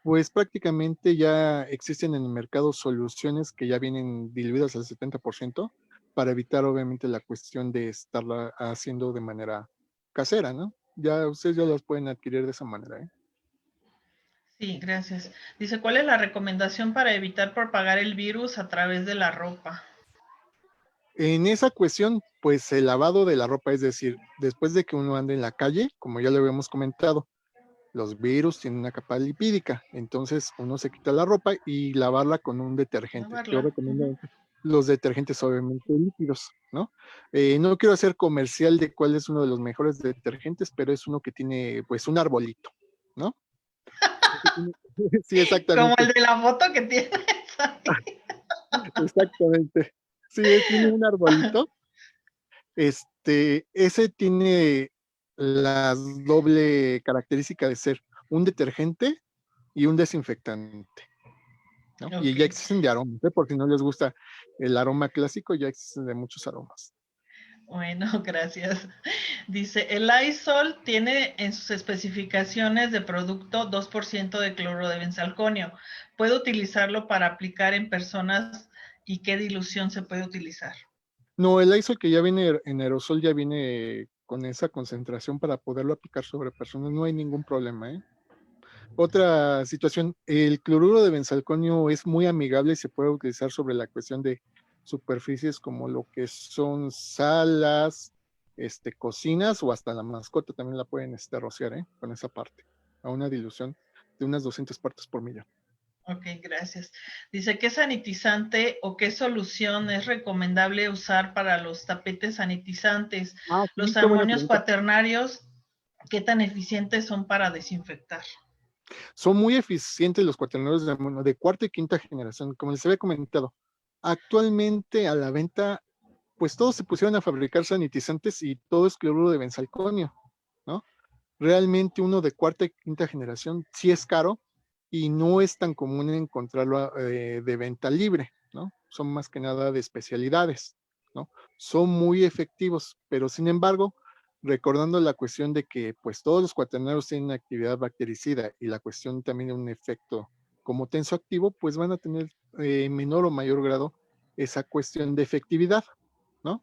pues prácticamente ya existen en el mercado soluciones que ya vienen diluidas al 70% para evitar obviamente la cuestión de estarla haciendo de manera casera, ¿no? Ya ustedes ya las pueden adquirir de esa manera, ¿eh? Sí, gracias. Dice, ¿cuál es la recomendación para evitar propagar el virus a través de la ropa? En esa cuestión, pues el lavado de la ropa, es decir, después de que uno ande en la calle, como ya lo habíamos comentado, los virus tienen una capa lipídica, entonces uno se quita la ropa y lavarla con un detergente. Yo Lavarla. recomiendo los detergentes obviamente líquidos, ¿no? No quiero hacer comercial de cuál es uno de los mejores detergentes, pero es uno que tiene pues un arbolito, ¿no? Sí, Como el exactamente, de la foto que tienes ahí. exactamente. Sí, tiene un arbolito. Ese tiene la doble característica de ser un detergente y un desinfectante, ¿no? Y Ok. ya existen de aromas, ¿eh? Por si no les gusta el aroma clásico, ya existen de muchos aromas. Bueno, gracias. Dice, el Lysol tiene en sus especificaciones de producto 2% de cloro de benzalconio. ¿Puede utilizarlo para aplicar en personas y qué dilución se puede utilizar? No, el Lysol que ya viene en aerosol ya viene con esa concentración para poderlo aplicar sobre personas, no hay ningún problema, ¿eh? Otra situación, el cloruro de benzalconio es muy amigable y se puede utilizar sobre la cuestión de superficies como lo que son salas, cocinas o hasta la mascota también la pueden rociar, ¿eh? Con esa parte, a una dilución de unas 200 partes por millón. Ok, gracias. Dice, ¿qué sanitizante o qué solución es recomendable usar para los tapetes sanitizantes? Sí, Los qué buena amonios pregunta. cuaternarios, ¿qué tan eficientes son para desinfectar? Son muy eficientes los cuaternarios de cuarta y quinta generación, como les había comentado. Actualmente a la venta, pues todos se pusieron a fabricar sanitizantes y todo es cloruro de benzalconio, ¿no? Realmente uno de cuarta y quinta generación sí es caro y no es tan común encontrarlo de venta libre, ¿no? Son más que nada de especialidades, ¿no? Son muy efectivos, pero sin embargo, recordando la cuestión de que pues todos los cuaternarios tienen actividad bactericida y la cuestión también de un efecto como tensoactivo, pues van a tener menor o mayor grado esa cuestión de efectividad, ¿no?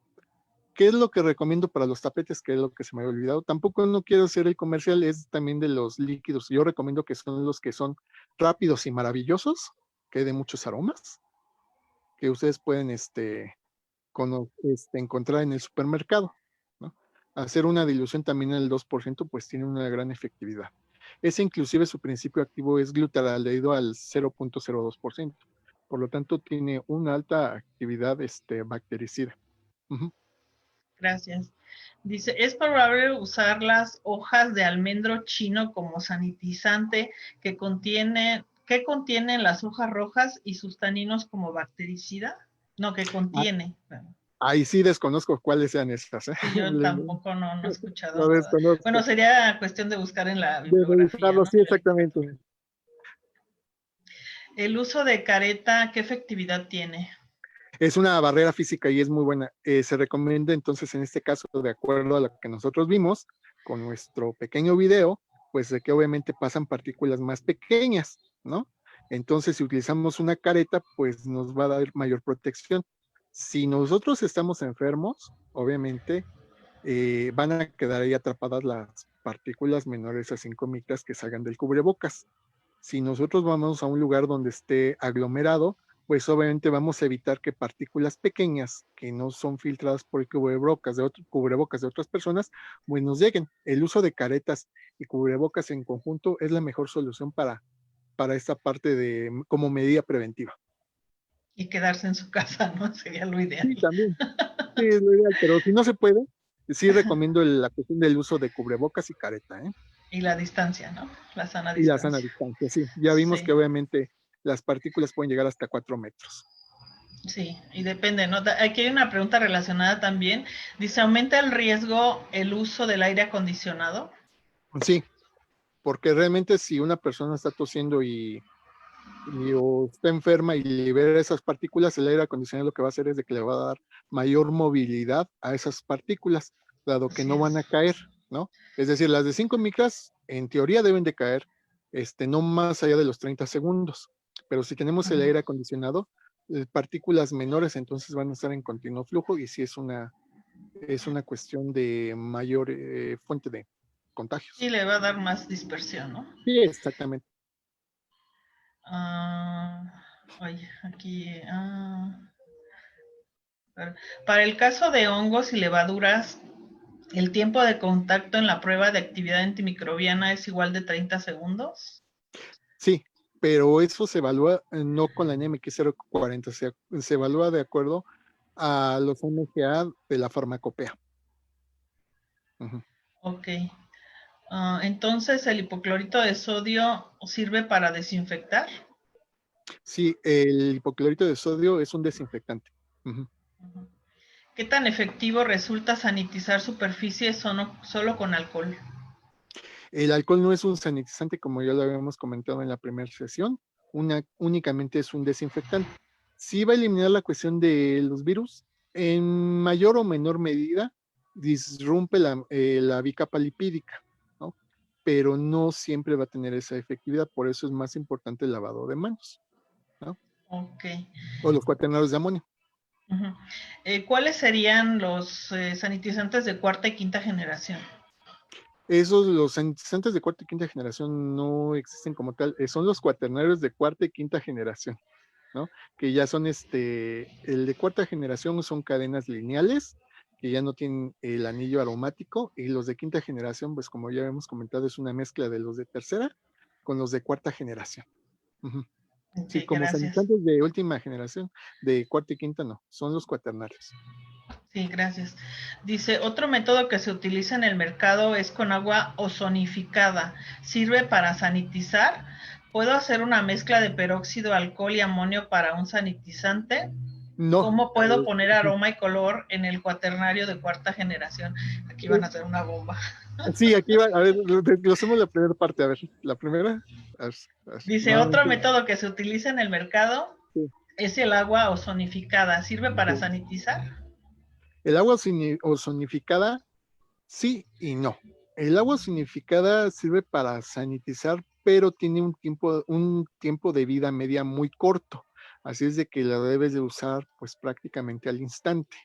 ¿Qué es lo que recomiendo para los tapetes? Que es lo que se me había olvidado. Tampoco no quiero hacer el comercial, es también de los líquidos. Yo recomiendo que son los que son rápidos y maravillosos, que hay de muchos aromas, que ustedes pueden encontrar en el supermercado, ¿no? Hacer una dilución también en el 2%, pues tiene una gran efectividad. Ese inclusive su principio activo es glutaraldehído al 0.02%. Por lo tanto, tiene una alta actividad bactericida. Uh-huh. Gracias. Dice, ¿es probable usar las hojas de almendro chino como sanitizante que contienen las hojas rojas y sus taninos como bactericida? No, que contiene. Ahí sí desconozco cuáles sean estas. Sí, yo tampoco no he escuchado Lo nada. desconozco. Bueno, sería cuestión de buscar en la De bibliografía, revisarlo, ¿no? sí, exactamente. El uso de careta, ¿qué efectividad tiene? Es una barrera física y es muy buena. Se recomienda entonces en este caso, de acuerdo a lo que nosotros vimos con nuestro pequeño video, pues de que obviamente pasan partículas más pequeñas, ¿no? Entonces, si utilizamos una careta, pues nos va a dar mayor protección. Si nosotros estamos enfermos, obviamente van a quedar ahí atrapadas las partículas menores a 5 micras que salgan del cubrebocas. Si nosotros vamos a un lugar donde esté aglomerado, pues obviamente vamos a evitar que partículas pequeñas que no son filtradas por el cubrebocas de otras personas, pues nos lleguen. El uso de caretas y cubrebocas en conjunto es la mejor solución para esta parte de como medida preventiva. Y quedarse en su casa, ¿no? Sería lo ideal. Sí, también. Sí, es lo ideal, pero si no se puede, sí recomiendo la cuestión del uso de cubrebocas y careta, ¿eh? Y la distancia, ¿no? La sana Y la sana distancia. distancia, sí. Ya vimos Sí. que obviamente las partículas pueden llegar hasta 4 metros. Sí, y depende, ¿no? Aquí hay una pregunta relacionada también. Dice, ¿aumenta el riesgo el uso del aire acondicionado? Sí, porque realmente si una persona está tosiendo o está enferma y libera esas partículas, el aire acondicionado lo que va a hacer es de que le va a dar mayor movilidad a esas partículas, dado que Así no van es. a caer, ¿no? Es decir, las de 5 micras en teoría deben de caer no más allá de los 30 segundos, pero si tenemos el aire acondicionado, partículas menores entonces van a estar en continuo flujo y sí es una cuestión de mayor fuente de Y contagios. le va a dar más dispersión, ¿no? Sí, exactamente. Oye, aquí. Para el caso de hongos y levaduras, ¿el tiempo de contacto en la prueba de actividad antimicrobiana es igual de 30 segundos? Sí, pero eso se evalúa no con la NMX 040, se evalúa de acuerdo a los MGA de la farmacopea. Uh-huh. Ok. Entonces, ¿el hipoclorito de sodio sirve para desinfectar? Sí, el hipoclorito de sodio es un desinfectante. Uh-huh. ¿Qué tan efectivo resulta sanitizar superficies solo con alcohol? El alcohol no es un sanitizante, como ya lo habíamos comentado en la primera sesión, únicamente es un desinfectante. Sí va a eliminar la cuestión de los virus, en mayor o menor medida disrumpe la bicapa lipídica, ¿no? Pero no siempre va a tener esa efectividad, por eso es más importante el lavado de manos, ¿no? Ok. O los cuaternarios de amonio. ¿Cuáles serían los sanitizantes de cuarta y quinta generación? Los sanitizantes de cuarta y quinta generación no existen como tal, son los cuaternarios de cuarta y quinta generación, ¿no? Que ya son el de cuarta generación son cadenas lineales, que ya no tienen el anillo aromático, y los de quinta generación, pues como ya hemos comentado, es una mezcla de los de tercera con los de cuarta generación. Uh-huh. Ok, Sí, como gracias. sanitizantes de última generación, de cuarta y quinta no, son los cuaternarios. Sí, gracias. Dice, otro método que se utiliza en el mercado es con agua ozonificada. ¿Sirve para sanitizar? ¿Puedo hacer una mezcla de peróxido, alcohol y amonio para un sanitizante? No, ¿Cómo puedo poner aroma y color en el cuaternario de cuarta generación? Aquí van a hacer una bomba. sí, aquí va, a ver, lo hacemos la primera parte, a ver, la primera, a ver, Dice, otro nuevamente, método que se utiliza en el mercado sí, es el agua ozonificada. ¿Sirve para sí. sanitizar? El agua ozonificada Sí y no. El agua sonificada sirve para sanitizar, pero tiene un tiempo de vida media muy corto. Así es de que la debes de usar pues prácticamente al instante.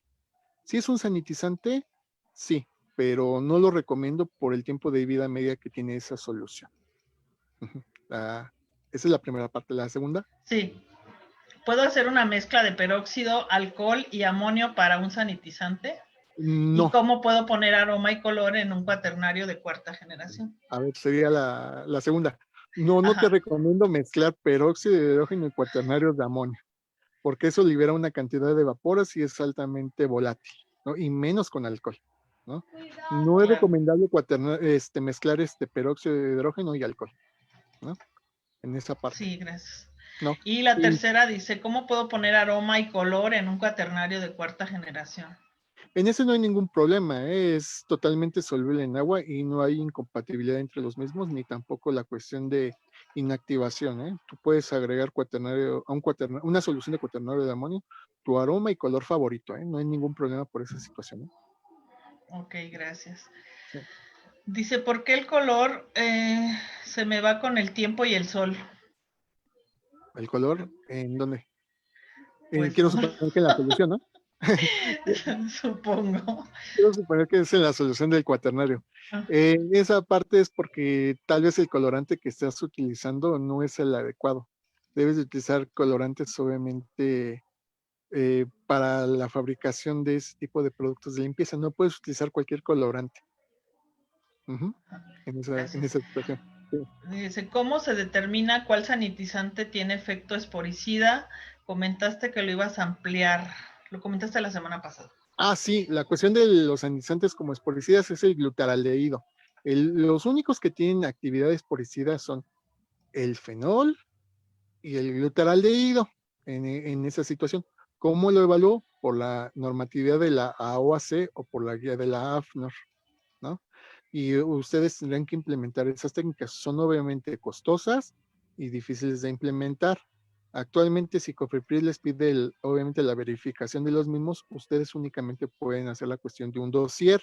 Si es un sanitizante, sí, pero no lo recomiendo por el tiempo de vida media que tiene esa solución. Ujú. Esa es la primera parte. La segunda, Sí. ¿Puedo hacer una mezcla de peróxido, alcohol y amonio para un sanitizante? ¿Y no. cómo puedo poner aroma y color en un cuaternario de cuarta generación? A ver, sería la segunda. No, no te Ajá. recomiendo mezclar peróxido de hidrógeno y cuaternarios de amonio, porque eso libera una cantidad de vaporas y es altamente volátil, ¿no? Y menos con alcohol, ¿no? No es Claro. recomendable mezclar peróxido de hidrógeno y alcohol, ¿no? En esa parte, Sí, gracias. ¿no? Y la Y tercera dice, ¿cómo puedo poner aroma y color en un cuaternario de cuarta generación? en ese no hay ningún problema, ¿eh? Es totalmente soluble en agua y no hay incompatibilidad entre los mismos, ni tampoco la cuestión de inactivación, ¿eh? Tú puedes agregar una solución de cuaternario de amonio, tu aroma y color favorito, ¿eh? No hay ningún problema por esa situación, ¿eh? Ok, gracias. Sí. Dice, ¿por qué el color se me va con el tiempo y el sol? El color, ¿en dónde? Pues Quiero no, suponer que en la solución, ¿no? supongo. Quiero suponer que es en la solución del cuaternario. Esa parte es porque tal vez el colorante que estás utilizando no es el adecuado. Debes de utilizar colorantes, obviamente, para la fabricación de ese tipo de productos de limpieza. No puedes utilizar cualquier colorante. Ujú. En Gracias. esa situación. Sí. Dice, ¿cómo se determina cuál sanitizante tiene efecto esporicida? Comentaste que lo ibas a ampliar. Lo comentaste la semana pasada. Sí, la cuestión de los sanitizantes como esporicidas es el glutaraldehído. Los únicos que tienen actividad esporicida son el fenol y el glutaraldehído en esa situación. ¿Cómo lo evalúo? Por la normatividad de la AOAC o por la guía de la AFNOR, ¿no? Y ustedes tendrán que implementar esas técnicas. Son obviamente costosas y difíciles de implementar. Actualmente, si COFEPRIS les pide obviamente la verificación de los mismos, ustedes únicamente pueden hacer la cuestión de un dossier.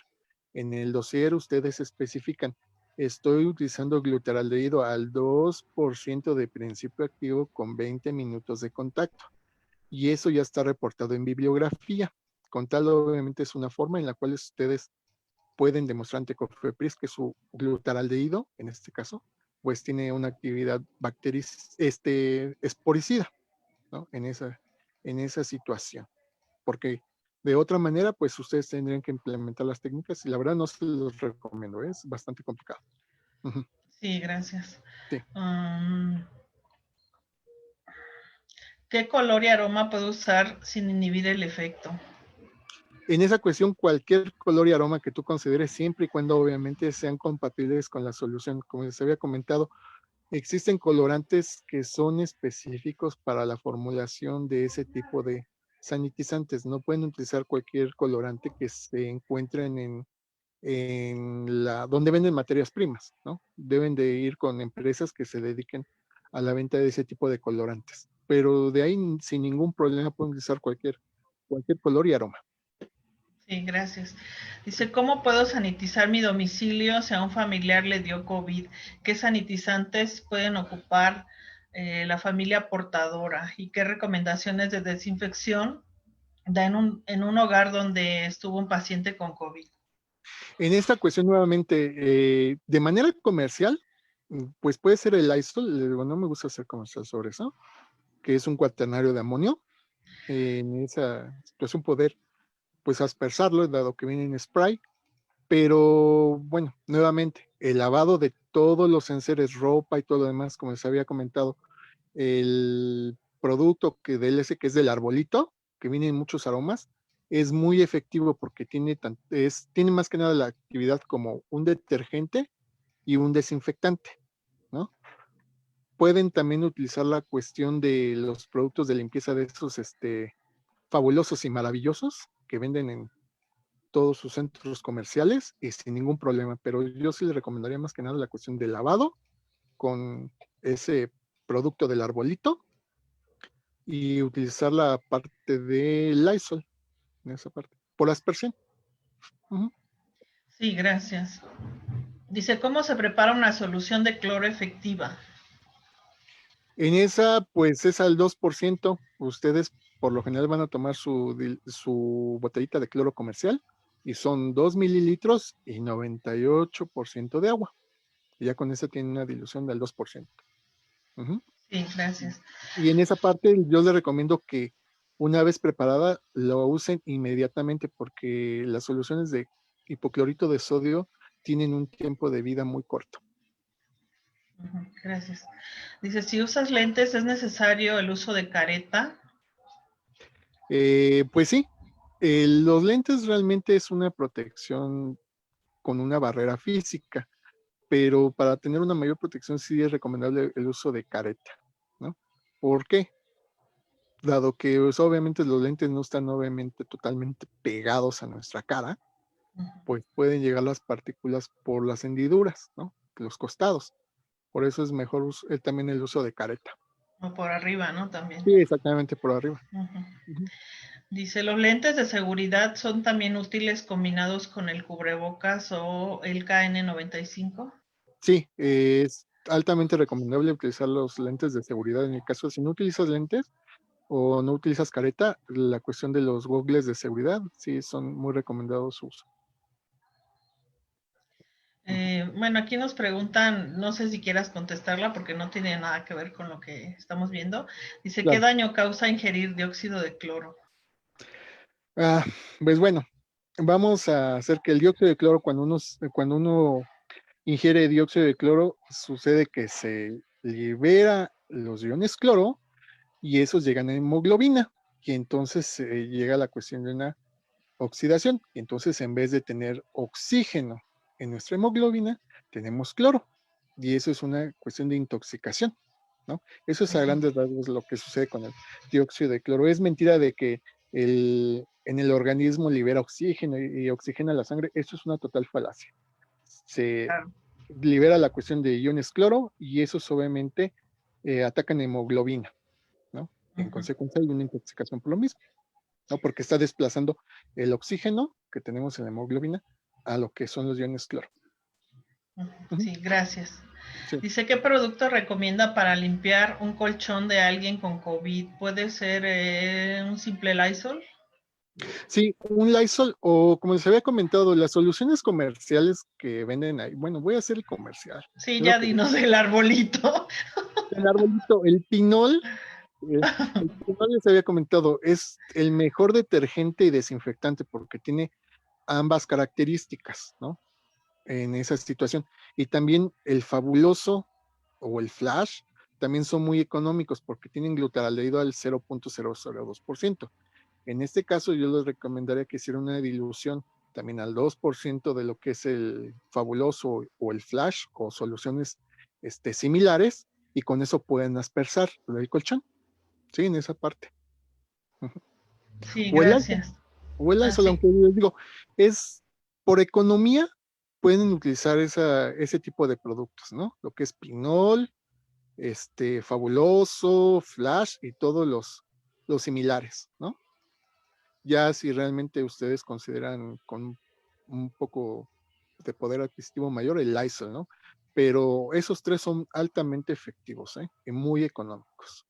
En el dossier ustedes especifican, estoy utilizando glutaraldehído al 2% de principio activo con 20 minutos de contacto. Y eso ya está reportado en bibliografía. Con tal, obviamente, es una forma en la cual ustedes pueden demostrar ante COFEPRIS que su glutaraldehído, en este caso, pues tiene una actividad esporicida, ¿no? En esa situación. Porque de otra manera, pues ustedes tendrían que implementar las técnicas y la verdad no se los recomiendo, es bastante complicado. Ujú. Sí, gracias. Sí. ¿Qué color y aroma puedo usar sin inhibir el efecto? En esa cuestión, cualquier color y aroma que tú consideres, siempre y cuando obviamente sean compatibles con la solución. Como les había comentado, existen colorantes que son específicos para la formulación de ese tipo de sanitizantes. No pueden utilizar cualquier colorante que se encuentren donde venden materias primas, ¿no? Deben de ir con empresas que se dediquen a la venta de ese tipo de colorantes. Pero de ahí, sin ningún problema, pueden utilizar cualquier color y aroma. Sí, gracias. Dice, ¿cómo puedo sanitizar mi domicilio si a un familiar le dio COVID? ¿Qué sanitizantes pueden ocupar la familia portadora? ¿Y qué recomendaciones de desinfección da en un hogar donde estuvo un paciente con COVID? En esta cuestión, nuevamente, de manera comercial, pues puede ser el Lysol. Le digo, no me gusta hacer comercial sobre eso, que es un cuaternario de amonio. En esa situación, poder pues aspersarlo, dado que viene en spray. Pero bueno, nuevamente, el lavado de todos los enseres, ropa y todo lo demás, como les había comentado, el producto que es del arbolito, que viene en muchos aromas, es muy efectivo porque tiene más que nada la actividad como un detergente y un desinfectante, ¿no? Pueden también utilizar la cuestión de los productos de limpieza de esos fabulosos y maravillosos que venden en todos sus centros comerciales y sin ningún problema, pero yo sí le recomendaría más que nada la cuestión del lavado con ese producto del arbolito y utilizar la parte de Lysol en esa parte, por aspersión. Uh -huh. Sí, gracias. Dice, ¿cómo se prepara una solución de cloro efectiva? En esa, pues es al 2%. Ustedes por lo general van a tomar su botellita de cloro comercial y son 2 mililitros y 98% de agua. Y ya con eso tiene una dilución del 2%. Ujú. Sí, gracias. Y en esa parte yo les recomiendo que una vez preparada lo usen inmediatamente porque las soluciones de hipoclorito de sodio tienen un tiempo de vida muy corto. Gracias. Dice, si usas lentes, ¿es necesario el uso de careta? Pues sí, los lentes realmente es una protección con una barrera física, pero para tener una mayor protección sí es recomendable el uso de careta, ¿no? ¿Por qué? Dado que pues, obviamente los lentes no están obviamente totalmente pegados a nuestra cara, pues pueden llegar las partículas por las hendiduras, ¿no? Los costados. Por eso es mejor también el uso de careta. O por arriba, ¿no? También. Sí, exactamente por arriba. Ujú. Dice, ¿los lentes de seguridad son también útiles combinados con el cubrebocas o el KN95? Sí, es altamente recomendable utilizar los lentes de seguridad. En el caso, si no utilizas lentes o no utilizas careta, la cuestión de los gogles de seguridad, sí, son muy recomendados su uso. Ujú. Bueno, aquí nos preguntan, no sé si quieras contestarla porque no tiene nada que ver con lo que estamos viendo. Dice, ¿qué Claro. daño causa ingerir dióxido de cloro? Ah, pues bueno, vamos a hacer que el dióxido de cloro, cuando uno ingiere dióxido de cloro, sucede que se libera los iones cloro y esos llegan a hemoglobina y entonces llega la cuestión de una oxidación. Y entonces en vez de tener oxígeno en nuestra hemoglobina, tenemos cloro y eso es una cuestión de intoxicación, ¿no? Eso es a grandes rasgos lo que sucede con el dióxido de cloro. Es mentira de que en el organismo libera oxígeno y oxigena la sangre. Eso es una total falacia. Se Claro. libera la cuestión de iones cloro y esos obviamente atacan hemoglobina, ¿no? En consecuencia hay una intoxicación por lo mismo, ¿no? Porque está desplazando el oxígeno que tenemos en la hemoglobina a lo que son los iones cloro. Ujú. Sí, gracias. Sí. Dice, ¿qué producto recomienda para limpiar un colchón de alguien con COVID? ¿Puede ser un simple Lysol? Sí, un Lysol o como les había comentado, las soluciones comerciales que venden ahí. Bueno, voy a hacer el comercial. Sí, Es lo ya que dinos el arbolito. el arbolito, el pinol les había comentado, es el mejor detergente y desinfectante porque tiene ambas características, ¿no? En esa situación. Y también el fabuloso o el flash también son muy económicos porque tienen glutaraldehído al 0.002%. En este caso yo les recomendaría que hicieran una dilución también al 2% de lo que es el fabuloso o el flash o soluciones similares y con eso pueden aspersar el colchón, ¿sí? En esa parte. Sí, O el iPhone, gracias. o el Ah, iPhone, sí. aunque les digo, es por economía, pueden utilizar ese tipo de productos, ¿no? Lo que es Pinol, Fabuloso, Flash y todos los similares, ¿no? Ya si realmente ustedes consideran con un poco de poder adquisitivo mayor, el Lysol, ¿no? Pero esos tres son altamente efectivos, ¿eh? Y muy económicos.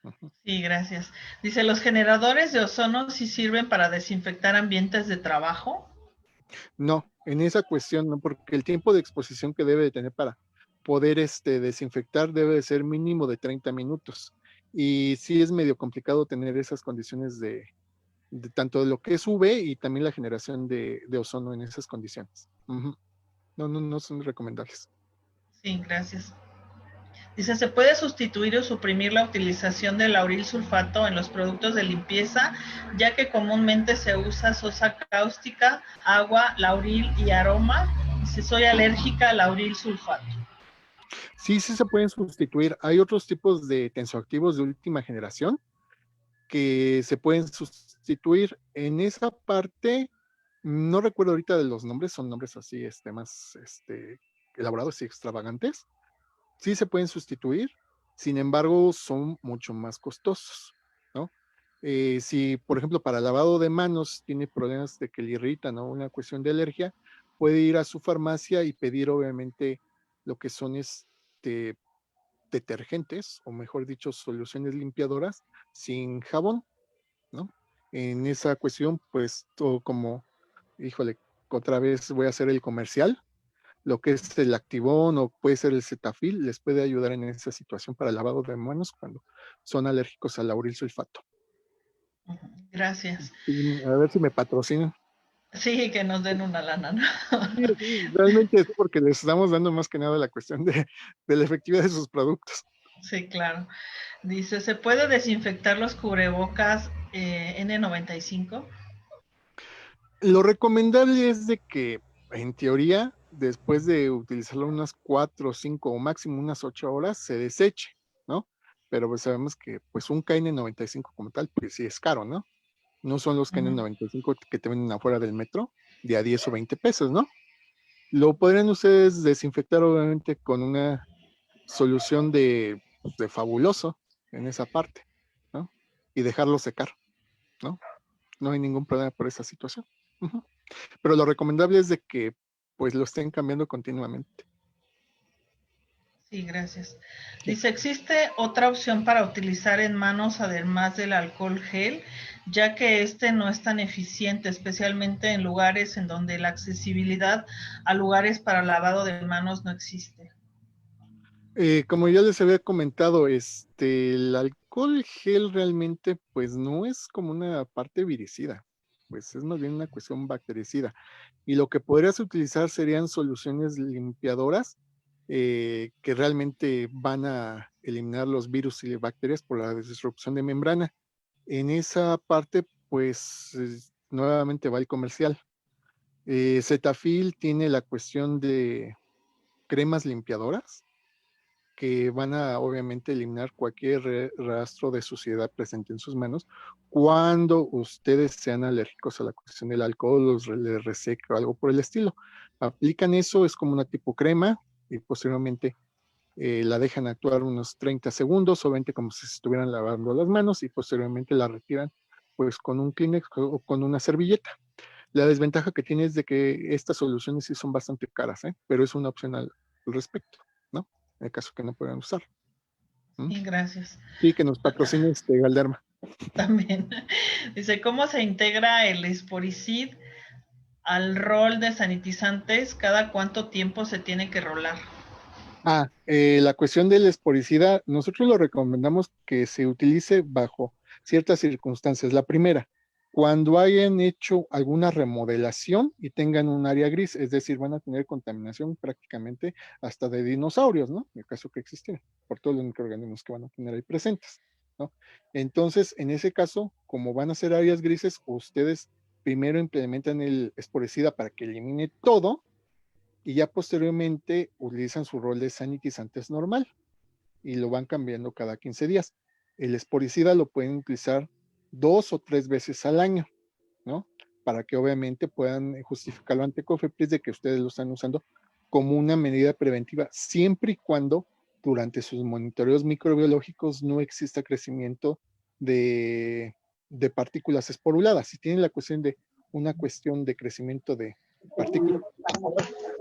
Ujú. Sí, gracias. Dice, ¿los generadores de ozono sí sirven para desinfectar ambientes de trabajo? No, en esa cuestión no, porque el tiempo de exposición que debe de tener para poder desinfectar debe de ser mínimo de 30 minutos. Y sí es medio complicado tener esas condiciones de tanto de lo que es UV y también la generación de ozono en esas condiciones. Ujú. No, no, no son recomendables. Sí, gracias. Dice, ¿se puede sustituir o suprimir la utilización del lauril sulfato en los productos de limpieza, ya que comúnmente se usa sosa cáustica, agua, lauril y aroma? Dice, soy alérgica al lauril sulfato. Sí, sí se pueden sustituir. Hay otros tipos de tensoactivos de última generación que se pueden sustituir. En esa parte, no recuerdo ahorita de los nombres, son nombres así, más elaborados y extravagantes. Sí se pueden sustituir, sin embargo, son mucho más costosos, ¿no? Si, por ejemplo, para lavado de manos tiene problemas de que le irritan, ¿no? Una cuestión de alergia, puede ir a su farmacia y pedir obviamente lo que son detergentes, o mejor dicho, soluciones limpiadoras sin jabón, ¿no? En esa cuestión, pues todo como, híjole, otra vez voy a hacer el comercial, lo que es el Activón o puede ser el Cetaphil, les puede ayudar en esa situación para el lavado de manos cuando son alérgicos al lauril sulfato. Gracias. Y a ver si me patrocinan. Sí, que nos den una lana, ¿no? Sí, realmente es porque les estamos dando más que nada la cuestión de la efectividad de sus productos. Sí, claro. Dice, ¿se puede desinfectar los cubrebocas N95? Lo recomendable es de que, en teoría, después de utilizarlo unas 4, 5 o máximo unas 8 horas, se deseche, ¿no? Pero pues sabemos que pues un KN95 como tal, pues sí es caro, ¿no? No son los KN95 que te venden afuera del metro de a 10 o 20 pesos, ¿no? Lo podrían ustedes desinfectar obviamente con una solución de fabuloso en esa parte, ¿no? Y dejarlo secar, ¿no? No hay ningún problema por esa situación. Uh-huh. Pero lo recomendable es de que pues lo estén cambiando continuamente. Sí, gracias. Sí. Dice, ¿existe otra opción para utilizar en manos además del alcohol gel, ya que este no es tan eficiente, especialmente en lugares en donde la accesibilidad a lugares para lavado de manos no existe? Como ya les había comentado, el alcohol gel realmente pues no es como una parte viricida, pues es más bien una cuestión bactericida. Y lo que podrías utilizar serían soluciones limpiadoras que realmente van a eliminar los virus y bacterias por la disrupción de membrana. En esa parte, pues nuevamente va el comercial. Cetaphil tiene la cuestión de cremas limpiadoras que van a obviamente eliminar cualquier rastro de suciedad presente en sus manos cuando ustedes sean alérgicos a la cuestión del alcohol, les reseca o algo por el estilo. Aplican eso, es como una tipo crema y posteriormente la dejan actuar unos 30 segundos o 20 como si se estuvieran lavando las manos y posteriormente la retiran pues con un Kleenex o con una servilleta. La desventaja que tiene es de que estas soluciones sí son bastante caras, ¿eh? Pero es una opción al respecto, ¿no? En el caso que no puedan usar. ¿Mm? Sí, gracias. Sí, que nos patrocine Galderma. También. Dice, ¿cómo se integra el esporicid al rol de sanitizantes? ¿Cada cuánto tiempo se tiene que rolar? La cuestión del esporicida, nosotros lo recomendamos que se utilice bajo ciertas circunstancias. La primera, cuando hayan hecho alguna remodelación y tengan un área gris, es decir, van a tener contaminación prácticamente hasta de dinosaurios, ¿no? En el caso que existiera, por todos los microorganismos que van a tener ahí presentes, ¿no? Entonces, en ese caso, como van a ser áreas grises, ustedes primero implementan el esporicida para que elimine todo y ya posteriormente utilizan su rol de sanitizantes normal y lo van cambiando cada 15 días. El esporicida lo pueden utilizar 2 o 3 veces al año, ¿no? Para que obviamente puedan justificarlo ante COFEPRIS de que ustedes lo están usando como una medida preventiva, siempre y cuando durante sus monitoreos microbiológicos no exista crecimiento de, de partículas esporuladas. Si tienen la cuestión de una cuestión de crecimiento de partículas,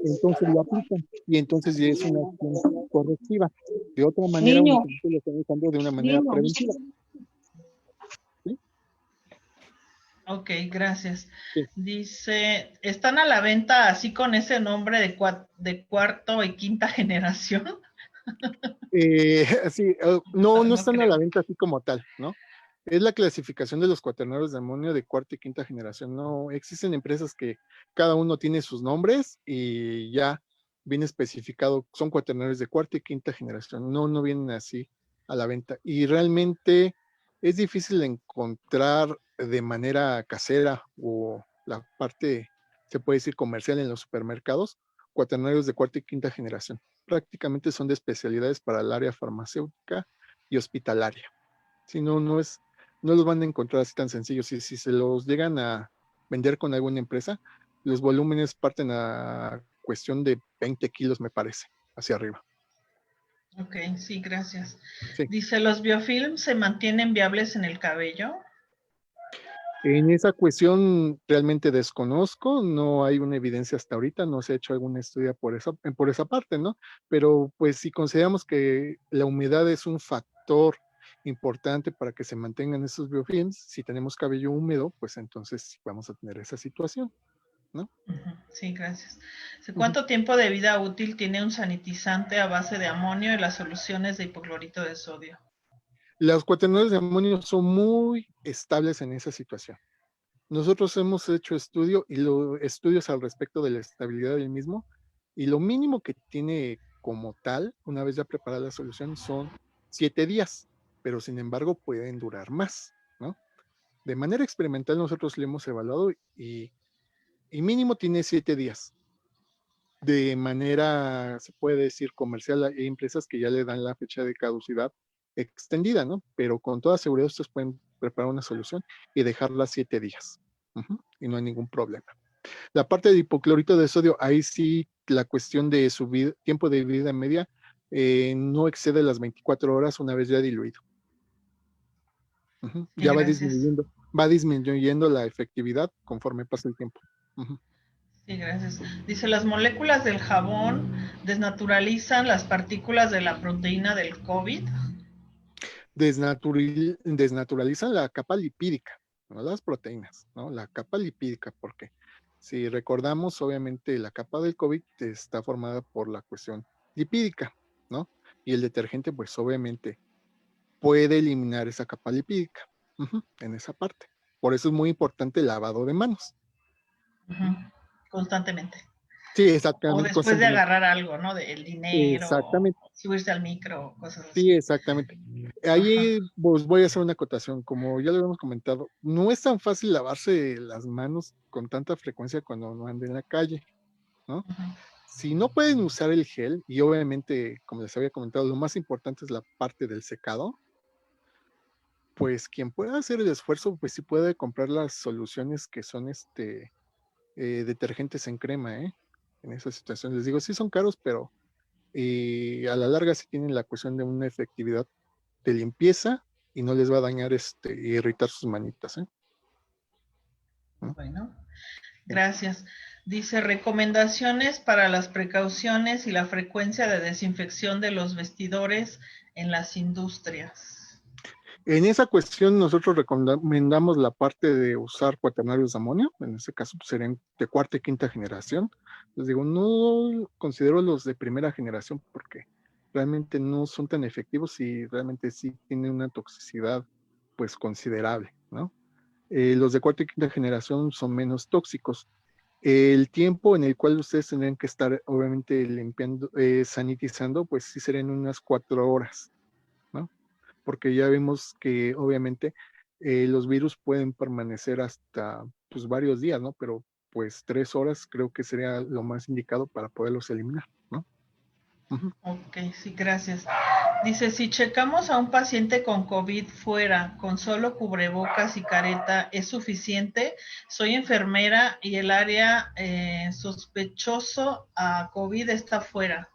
entonces lo aplican y entonces ya es una acción correctiva. De otra manera, Niño, únicamente lo están usando de una manera niño. preventiva. ¿Sí? Ok, gracias. Sí. Dice, ¿están a la venta así con ese nombre de cuarto y quinta generación? Sí, no, No, no no están a creo. la venta así como tal, ¿no? Es la clasificación de los cuaternarios de amonio de cuarta y quinta generación. No existen empresas que cada uno tiene sus nombres y ya viene especificado, son cuaternarios de cuarta y quinta generación. No, no vienen así a la venta. Y realmente es difícil encontrar de manera casera o la parte, se puede decir, comercial en los supermercados, cuaternarios de cuarta y quinta generación. Prácticamente son de especialidades para el área farmacéutica y hospitalaria. Si no, no los van a encontrar así tan sencillos. Si se los llegan a vender con alguna empresa, los volúmenes parten a cuestión de 20 kilos, me parece, hacia arriba. Ok, sí, gracias. Sí. Dice, ¿los biofilms se mantienen viables en el cabello? En esa cuestión realmente desconozco, no hay una evidencia hasta ahorita, no se ha hecho algún estudio por esa parte, ¿no? Pero pues si consideramos que la humedad es un factor importante para que se mantengan esos biofilms, si tenemos cabello húmedo, pues entonces sí vamos a tener esa situación, ¿no? Sí, gracias. Ujú. ¿Cuánto tiempo de vida útil tiene un sanitizante a base de amonio y las soluciones de hipoclorito de sodio? Los cuaternarios de amonio son muy estables en esa situación. Nosotros hemos hecho estudios al respecto de la estabilidad del mismo y lo mínimo que tiene como tal, una vez ya preparada la solución, son 7 días, pero sin embargo pueden durar más, ¿no? De manera experimental nosotros lo hemos evaluado y mínimo tiene 7 días. De manera, se puede decir, comercial, hay empresas que ya le dan la fecha de caducidad extendida, ¿no? Pero con toda seguridad ustedes pueden preparar una solución y dejarla 7 días. Y no hay ningún problema. La parte de hipoclorito de sodio, ahí sí la cuestión de su tiempo de vida media no excede las 24 horas una vez ya diluido. Sí, Ya gracias. va disminuyendo la efectividad conforme pasa el tiempo. Sí, gracias. Dice, las moléculas del jabón desnaturalizan las partículas de la proteína del COVID. Desnaturalizan la capa lipídica, no las proteínas, ¿no? La capa lipídica, porque si recordamos, obviamente la capa del COVID está formada por la cuestión lipídica, ¿no? Y el detergente, pues obviamente puede eliminar esa capa lipídica en esa parte. Por eso es muy importante el lavado de manos. Constantemente. Sí, O exactamente, después de constantemente. agarrar algo, ¿no? Del dinero, Exactamente, subirse al micro, cosas así. sí, exactamente. Ajá. Ahí pues voy a hacer una acotación, como ya lo habíamos comentado, no es tan fácil lavarse las manos con tanta frecuencia cuando uno anda en la calle, ¿no? Si no pueden usar el gel, y obviamente, como les había comentado, lo más importante es la parte del secado, pues quien pueda hacer el esfuerzo, pues sí puede comprar las soluciones que son detergentes en crema, ¿eh? En esa situación. Les digo, sí son caros, pero a la larga sí tienen la cuestión de una efectividad de limpieza y no les va a dañar y irritar sus manitas, ¿eh? ¿No? Bueno, Sí. gracias. Dice, recomendaciones para las precauciones y la frecuencia de desinfección de los vestidores en las industrias. En esa cuestión nosotros recomendamos la parte de usar cuaternarios de amonio, en este caso pues, serían de cuarta y quinta generación. Les digo, no considero los de primera generación porque realmente no son tan efectivos y realmente sí tienen una toxicidad pues considerable, ¿no? Los de cuarta y quinta generación son menos tóxicos. El tiempo en el cual ustedes tendrían que estar obviamente limpiando, sanitizando, pues sí serían unas 4 horas, ¿no? Porque ya vimos que obviamente los virus pueden permanecer hasta pues varios días, ¿no? Pero pues 3 horas creo que sería lo más indicado para poderlos eliminar, ¿no? Ujú. Ok, sí, gracias. Dice, si checamos a un paciente con COVID fuera, con solo cubrebocas y careta, ¿es suficiente? Soy enfermera y el área sospechoso a COVID está fuera.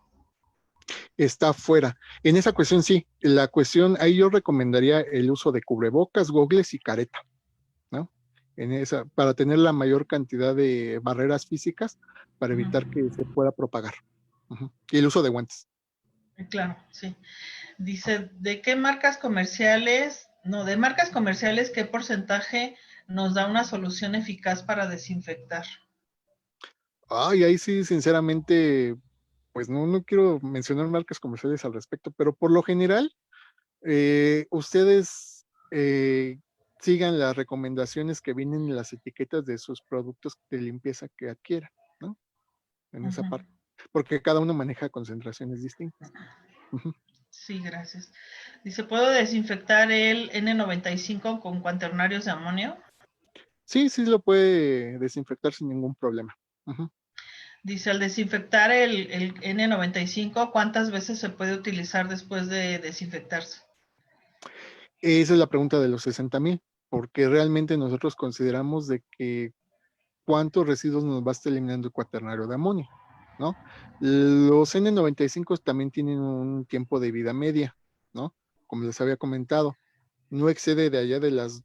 Está fuera. En esa cuestión sí, la cuestión, ahí yo recomendaría el uso de cubrebocas, gogles y careta, ¿no? Para tener la mayor cantidad de barreras físicas para evitar que se pueda propagar. Y el uso de guantes. Claro, sí. Dice, ¿de qué marcas comerciales, no, de marcas comerciales, qué porcentaje nos da una solución eficaz para desinfectar? Ay, ahí sí, sinceramente, pues no quiero mencionar marcas comerciales al respecto, pero por lo general, ustedes sigan las recomendaciones que vienen en las etiquetas de sus productos de limpieza que adquieran, ¿no? En esa parte, porque cada uno maneja concentraciones distintas. Sí, gracias. Dice, ¿puedo desinfectar el N95 con cuaternarios de amonio? Sí, sí lo puede desinfectar sin ningún problema. Dice, al desinfectar el N95, ¿cuántas veces se puede utilizar después de desinfectarse? Esa es la pregunta de los 60,000, porque realmente nosotros consideramos de que cuántos residuos nos va a estar eliminando el cuaternario de amonio, ¿no? Los N95 también tienen un tiempo de vida media, ¿no? Como les había comentado, no excede de allá de las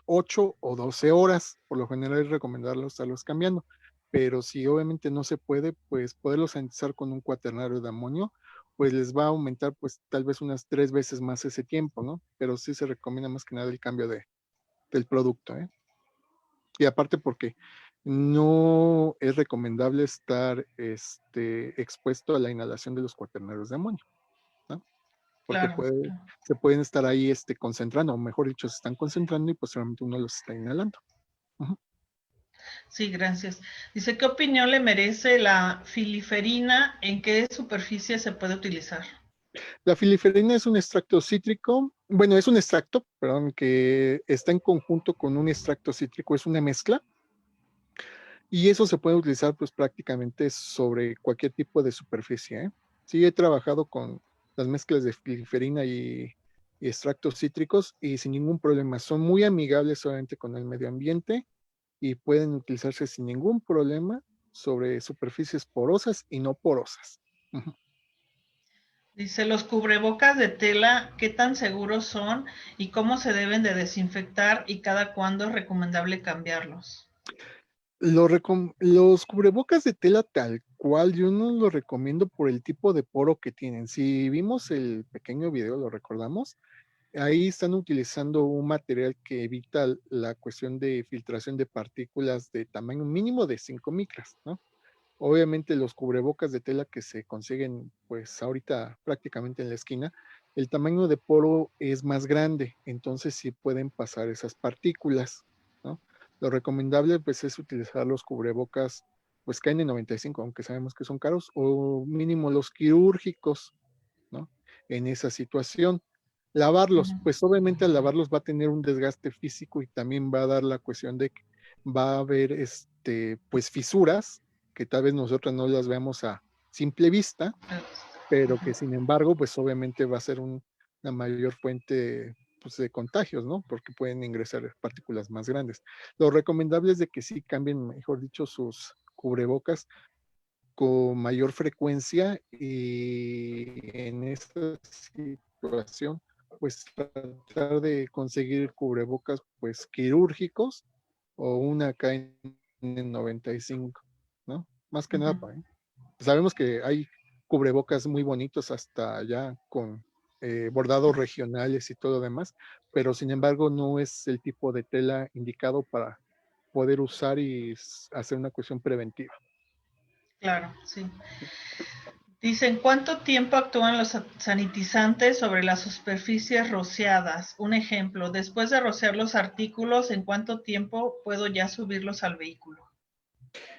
8 o 12 horas. Por lo general es recomendable estarlos cambiando. Pero si obviamente no se puede, pues poderlos sanitizar con un cuaternario de amonio, pues les va a aumentar pues tal vez unas 3 veces más ese tiempo, ¿no? Pero sí se recomienda más que nada el cambio del producto, ¿eh? Y aparte porque no es recomendable estar expuesto a la inhalación de los cuaternarios de amonio, ¿no? Porque Claro. se pueden estar ahí concentrando, o mejor dicho, se están concentrando y posteriormente uno los está inhalando. Uh-huh. Sí, gracias. Dice, ¿qué opinión le merece la filiferina? ¿En qué superficie se puede utilizar? La filiferina es un extracto cítrico, bueno, es un extracto, perdón, que está en conjunto con un extracto cítrico, es una mezcla, y eso se puede utilizar pues prácticamente sobre cualquier tipo de superficie, ¿eh? Sí, he trabajado con las mezclas de filiferina y extractos cítricos y sin ningún problema. Son muy amigables obviamente con el medio ambiente y pueden utilizarse sin ningún problema sobre superficies porosas y no porosas. Uh-huh. Dice, los cubrebocas de tela, ¿qué tan seguros son y cómo se deben de desinfectar y cada cuándo es recomendable cambiarlos? Los cubrebocas de tela tal cual, yo no los recomiendo por el tipo de poro que tienen. Si vimos el pequeño video, lo recordamos, ahí están utilizando un material que evita la cuestión de filtración de partículas de tamaño mínimo de 5 micras, ¿no? Obviamente los cubrebocas de tela que se consiguen pues ahorita prácticamente en la esquina, el tamaño de poro es más grande, entonces sí pueden pasar esas partículas, ¿no? Lo recomendable pues es utilizar los cubrebocas pues KN95, aunque sabemos que son caros, o mínimo los quirúrgicos, ¿no? En esa situación. Lavarlos, Uh-huh. pues obviamente al lavarlos va a tener un desgaste físico y también va a dar la cuestión de que va a haber pues fisuras que tal vez nosotros no las veamos a simple vista, pero que sin embargo, pues obviamente va a ser una mayor fuente pues, de contagios, ¿no? Porque pueden ingresar partículas más grandes. Lo recomendable es de que sí cambien, mejor dicho, sus cubrebocas con mayor frecuencia y en esta situación, pues tratar de conseguir cubrebocas pues quirúrgicos o una KN95, ¿no? Más que nada, Uh-huh. sabemos que hay cubrebocas muy bonitos hasta ya con bordados regionales y todo lo demás, pero sin embargo no es el tipo de tela indicado para poder usar y hacer una cuestión preventiva. Claro, sí. Dicen, ¿cuánto tiempo actúan los sanitizantes sobre las superficies rociadas? Un ejemplo, después de rociar los artículos, ¿en cuánto tiempo puedo ya subirlos al vehículo?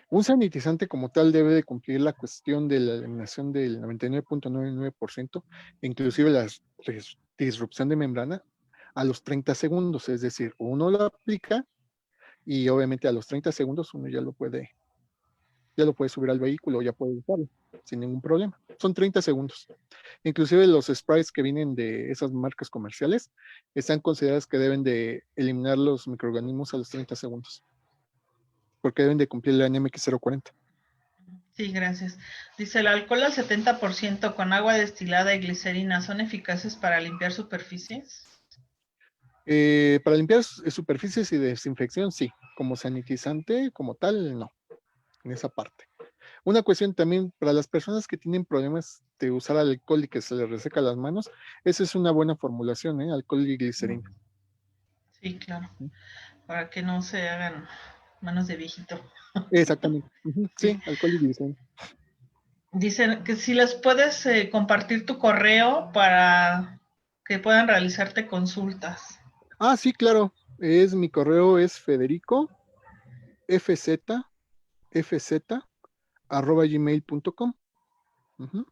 Un sanitizante como tal debe de cumplir la cuestión de la eliminación del 99.99%, inclusive la disrupción de membrana, a los 30 segundos, es decir, uno lo aplica y obviamente a los 30 segundos uno ya lo puede subir al vehículo, ya puede usarlo sin ningún problema. Son 30 segundos. Inclusive los sprays que vienen de esas marcas comerciales están consideradas que deben de eliminar los microorganismos a los 30 segundos, porque deben de cumplir la NMX 040. Sí, gracias. Dice, ¿el alcohol al 70% con agua destilada y glicerina son eficaces para limpiar superficies? Para limpiar superficies y desinfección, sí. Como sanitizante, como tal, no. En esa parte. Una cuestión también para las personas que tienen problemas de usar alcohol y que se les reseca las manos, esa es una buena formulación, ¿eh? Alcohol y glicerina. Sí, claro. Para que no se hagan manos de viejito. Exactamente. Uh-huh. Sí. Sí, alcohol y glicerina. Dicen que si les puedes compartir tu correo para que puedan realizarte consultas. Ah, sí, claro. Mi correo es Federico FZ, FZ@gmail.com. Uh-huh.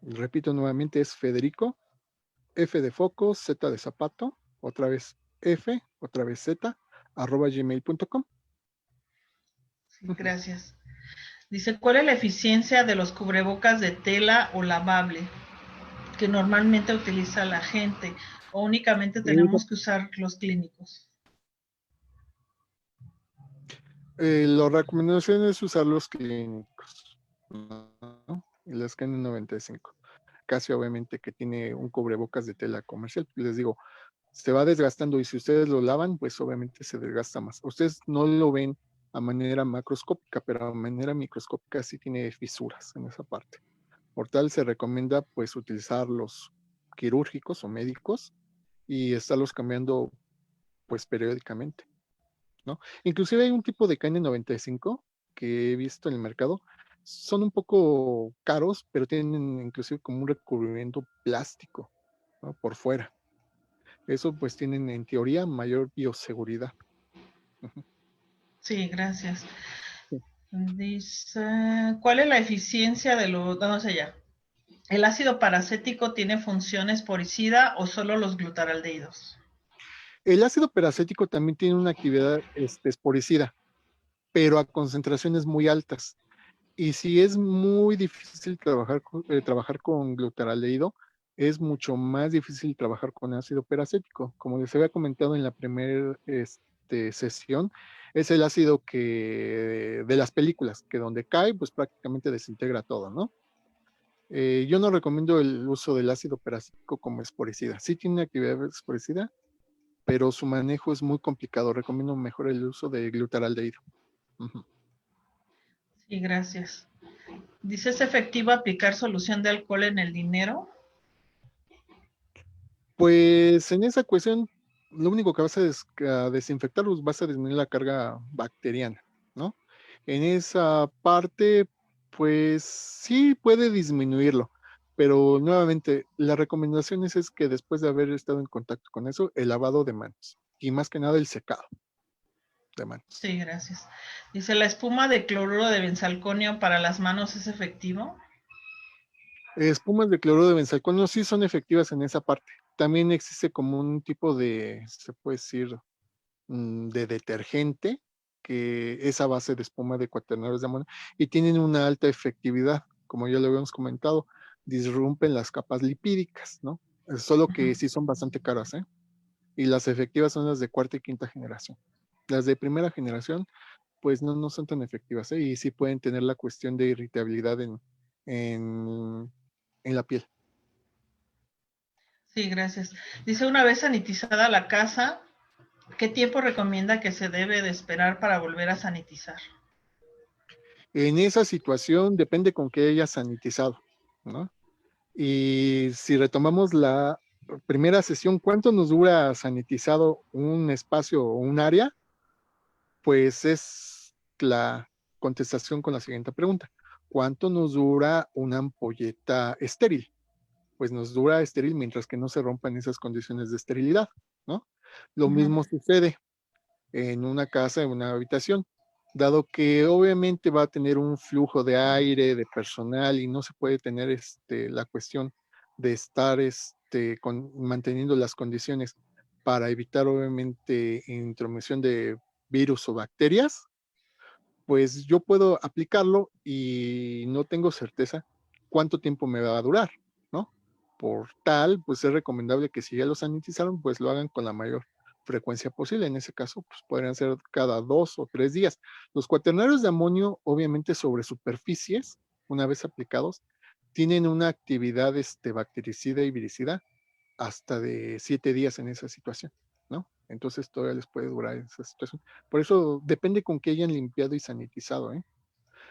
Repito nuevamente, es Federico, F de foco, Z de zapato, otra vez F, otra vez Z, @gmail.com. Sí, gracias. Dice, ¿cuál es la eficiencia de los cubrebocas de tela o lavable que normalmente utiliza la gente? ¿O únicamente tenemos que usar los clínicos? La recomendación es usar los clínicos, ¿no? Y las KN95. eficacia, obviamente, que tiene un cubrebocas de tela comercial. Les digo, se va desgastando y si ustedes lo lavan, pues obviamente se desgasta más. Ustedes no lo ven a manera macroscópica, pero a manera microscópica sí tiene fisuras en esa parte. Por tal se recomienda pues utilizar los quirúrgicos o médicos y estarlos cambiando pues periódicamente, ¿no? Inclusive hay un tipo de KN95 que he visto en el mercado, son un poco caros, pero tienen inclusive como un recubrimiento plástico, ¿no? Por fuera. Eso pues tienen en teoría mayor bioseguridad. Sí, gracias. Dice, ¿cuál es la eficiencia de los, no sé ya? ¿El ácido paracético tiene funciones poricida o solo los glutaraldehídos? El ácido peracético también tiene una actividad esporicida, pero a concentraciones muy altas. Y si es muy difícil trabajar con glutaraldehído, es mucho más difícil trabajar con ácido peracético. Como les había comentado en la primera sesión, es el ácido que de las películas, que donde cae, pues prácticamente desintegra todo, ¿no? Yo no recomiendo el uso del ácido peracético como esporicida. Sí tiene actividad esporicida, pero su manejo es muy complicado. Recomiendo mejor el uso de glutaraldehído. Ujú. Sí, gracias. Dice, ¿es efectivo aplicar solución de alcohol en el dinero? Pues en esa cuestión, lo único que vas a desinfectar, pues vas a disminuir la carga bacteriana, ¿no? En esa parte, pues sí puede disminuirlo, pero nuevamente, la recomendación es que después de haber estado en contacto con eso, el lavado de manos y más que nada el secado de manos. Sí, gracias. Dice, ¿la espuma de cloruro de benzalconio para las manos es efectivo? Espumas de cloruro de benzalconio sí son efectivas en esa parte. También existe como un tipo de, se puede decir, de detergente que es a base de espuma de cuaternarios de amonio y tienen una alta efectividad, como ya lo habíamos comentado, disrumpen las capas lipídicas, ¿no? Solo que sí son bastante caras, ¿eh? Y las efectivas son las de cuarta y quinta generación. Las de primera generación, pues no son tan efectivas, ¿eh? Y sí pueden tener la cuestión de irritabilidad en, en la piel. Sí, gracias. Dice, una vez sanitizada la casa, ¿qué tiempo recomienda que se debe de esperar para volver a sanitizar? En esa situación depende con qué haya sanitizado, ¿no? Y si retomamos la primera sesión, ¿cuánto nos dura sanitizado un espacio o un área? Pues es la contestación con la siguiente pregunta. ¿Cuánto nos dura una ampolleta estéril? Pues nos dura estéril mientras que no se rompan esas condiciones de esterilidad, ¿no? Lo mismo sucede en una casa, en una habitación, dado que obviamente va a tener un flujo de aire, de personal y no se puede tener la cuestión de estar manteniendo las condiciones para evitar obviamente intromisión de virus o bacterias, pues yo puedo aplicarlo y no tengo certeza cuánto tiempo me va a durar, ¿no? Por tal, pues es recomendable que si ya lo sanitizaron, pues lo hagan con la mayor frecuencia posible. En ese caso, pues podrían ser cada 2 o 3 días. Los cuaternarios de amonio, obviamente sobre superficies, una vez aplicados, tienen una actividad bactericida y viricida hasta de 7 días en esa situación, ¿no? Entonces todavía les puede durar esa situación. Por eso depende con qué hayan limpiado y sanitizado, ¿eh?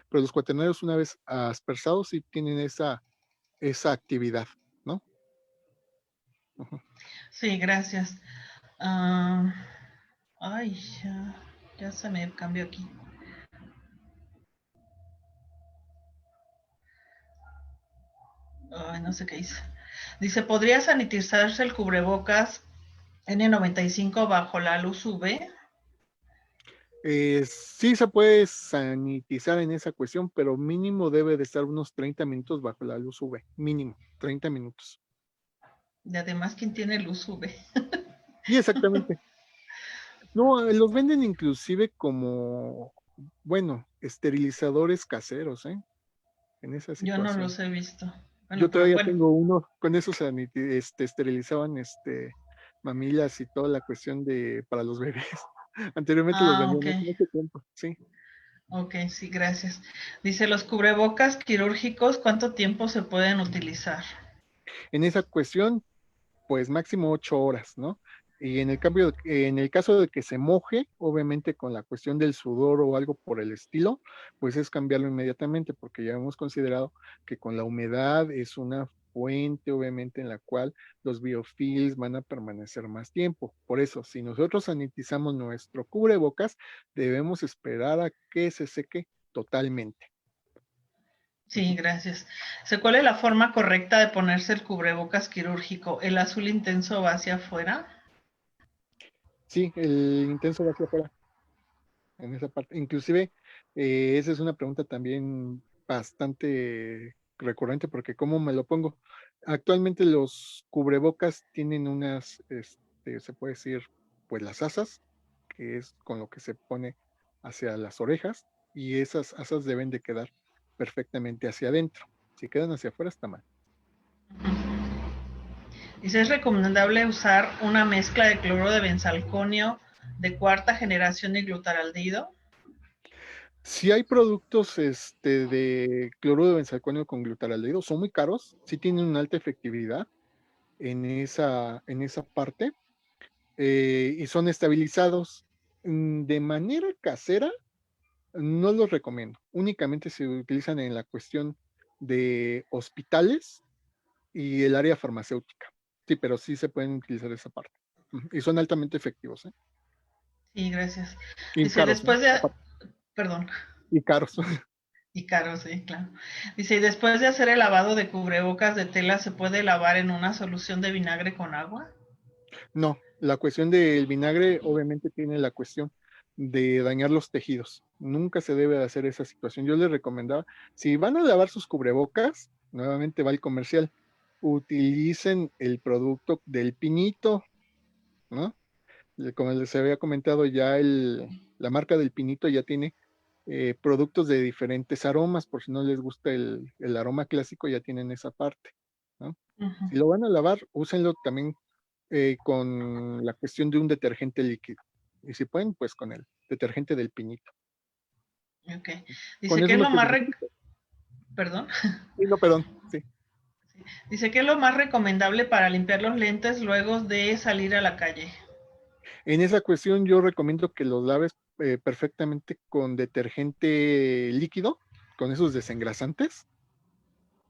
Pero los cuaternarios una vez aspersados sí tienen esa actividad, ¿no? Ujú. Sí, gracias. Ah, ay, ya se me cambió aquí. Ay, no sé qué hice. Dice, ¿podría sanitizarse el cubrebocas N95 bajo la luz UV? Sí se puede sanitizar en esa cuestión, pero mínimo debe de estar unos 30 minutos bajo la luz UV, mínimo, 30 minutos. Y además, ¿quién tiene luz UV? Y exactamente. No, los venden inclusive como, bueno, esterilizadores caseros, ¿eh? En esa Yo no situación. los he visto. Yo Bueno, pero todavía bueno. tengo uno, con eso esterilizaban mamillas y toda la cuestión de para los bebés. Anteriormente los Ah, vendían ok. hace mucho tiempo, sí. Ok, sí, gracias. Dice, los cubrebocas quirúrgicos, ¿cuánto tiempo se pueden utilizar? En esa cuestión, pues máximo 8 horas, ¿no? Y en el cambio, en el caso de que se moje, obviamente con la cuestión del sudor o algo por el estilo, pues es cambiarlo inmediatamente, porque ya hemos considerado que con la humedad es una fuente, obviamente, en la cual los biofilms van a permanecer más tiempo. Por eso, si nosotros sanitizamos nuestro cubrebocas, debemos esperar a que se seque totalmente. Sí, gracias. ¿Cuál es la forma correcta de ponerse el cubrebocas quirúrgico? ¿El azul intenso va hacia afuera? Sí, el intenso va hacia afuera en esa parte. Inclusive, esa es una pregunta también bastante recurrente porque ¿cómo me lo pongo? Actualmente los cubrebocas tienen unas, se puede decir, pues las asas, que es con lo que se pone hacia las orejas, y esas asas deben de quedar perfectamente hacia adentro. Si quedan hacia afuera está mal. Dice, ¿es recomendable usar una mezcla de cloruro de benzalconio de cuarta generación y glutaraldehído? Si hay productos de cloruro de benzalconio con glutaraldehído, son muy caros, sí tienen una alta efectividad en esa parte, y son estabilizados. De manera casera, no los recomiendo. Únicamente se utilizan en la cuestión de hospitales y el área farmacéutica. Sí, pero sí se pueden utilizar esa parte. Y son altamente efectivos, ¿eh? Sí, gracias. Y Dice, caros, ¿eh? después de... Aparte, Perdón. y caros. Y caro, sí, claro. Dice, ¿y después de hacer el lavado de cubrebocas de tela, se puede lavar en una solución de vinagre con agua? No, la cuestión del vinagre obviamente tiene la cuestión de dañar los tejidos. Nunca se debe de hacer esa situación. Yo les recomendaba, si van a lavar sus cubrebocas, nuevamente va el comercial, utilicen el producto del pinito, ¿no? Como les había comentado, ya la marca del pinito ya tiene productos de diferentes aromas, por si no les gusta el aroma clásico, ya tienen esa parte, ¿no? Uh -huh. Si lo van a lavar, úsenlo también con la cuestión de un detergente líquido. Y si pueden, pues con el detergente del piñito. Ok. Con Dice, ¿qué eso es no lo se más... necesita. Perdón. Sí, no, perdón, sí. Dice, ¿qué es lo más recomendable para limpiar los lentes luego de salir a la calle? En esa cuestión yo recomiendo que los laves perfectamente con detergente líquido, con esos desengrasantes,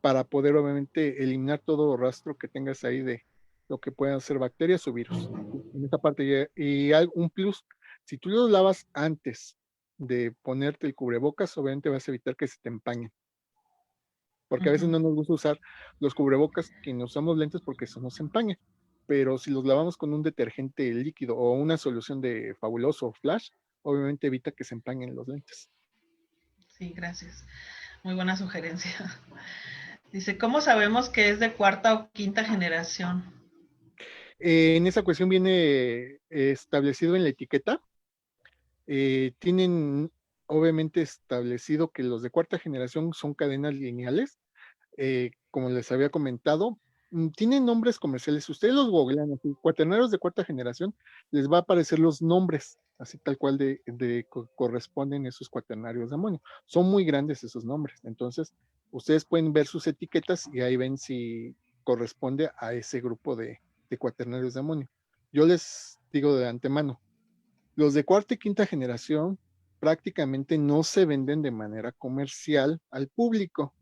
para poder obviamente eliminar todo rastro que tengas ahí de lo que puedan ser bacterias o virus. En esa parte y hay un plus, si tú los lavas antes de ponerte el cubrebocas, obviamente vas a evitar que se te empañen, Uh porque a veces -huh. no nos gusta usar los cubrebocas que nos usamos lentes porque eso nos empaña, pero si los lavamos con un detergente líquido o una solución de Fabuloso o Flash, obviamente evita que se empañen los lentes. Sí, gracias. Muy buena sugerencia. Dice, ¿cómo sabemos que es de cuarta o quinta generación? En esa cuestión viene establecido en la etiqueta. Tienen obviamente establecido que los de cuarta generación son cadenas lineales, como les había comentado. Tienen nombres comerciales. Si ustedes los googlean, así, cuaternarios de cuarta generación, les va a aparecer los nombres, así tal cual corresponden esos cuaternarios de amonio. Son muy grandes esos nombres. Entonces, ustedes pueden ver sus etiquetas y ahí ven si corresponde a ese grupo de cuaternarios de amonio. Yo les digo de antemano, los de cuarta y quinta generación prácticamente no se venden de manera comercial al público.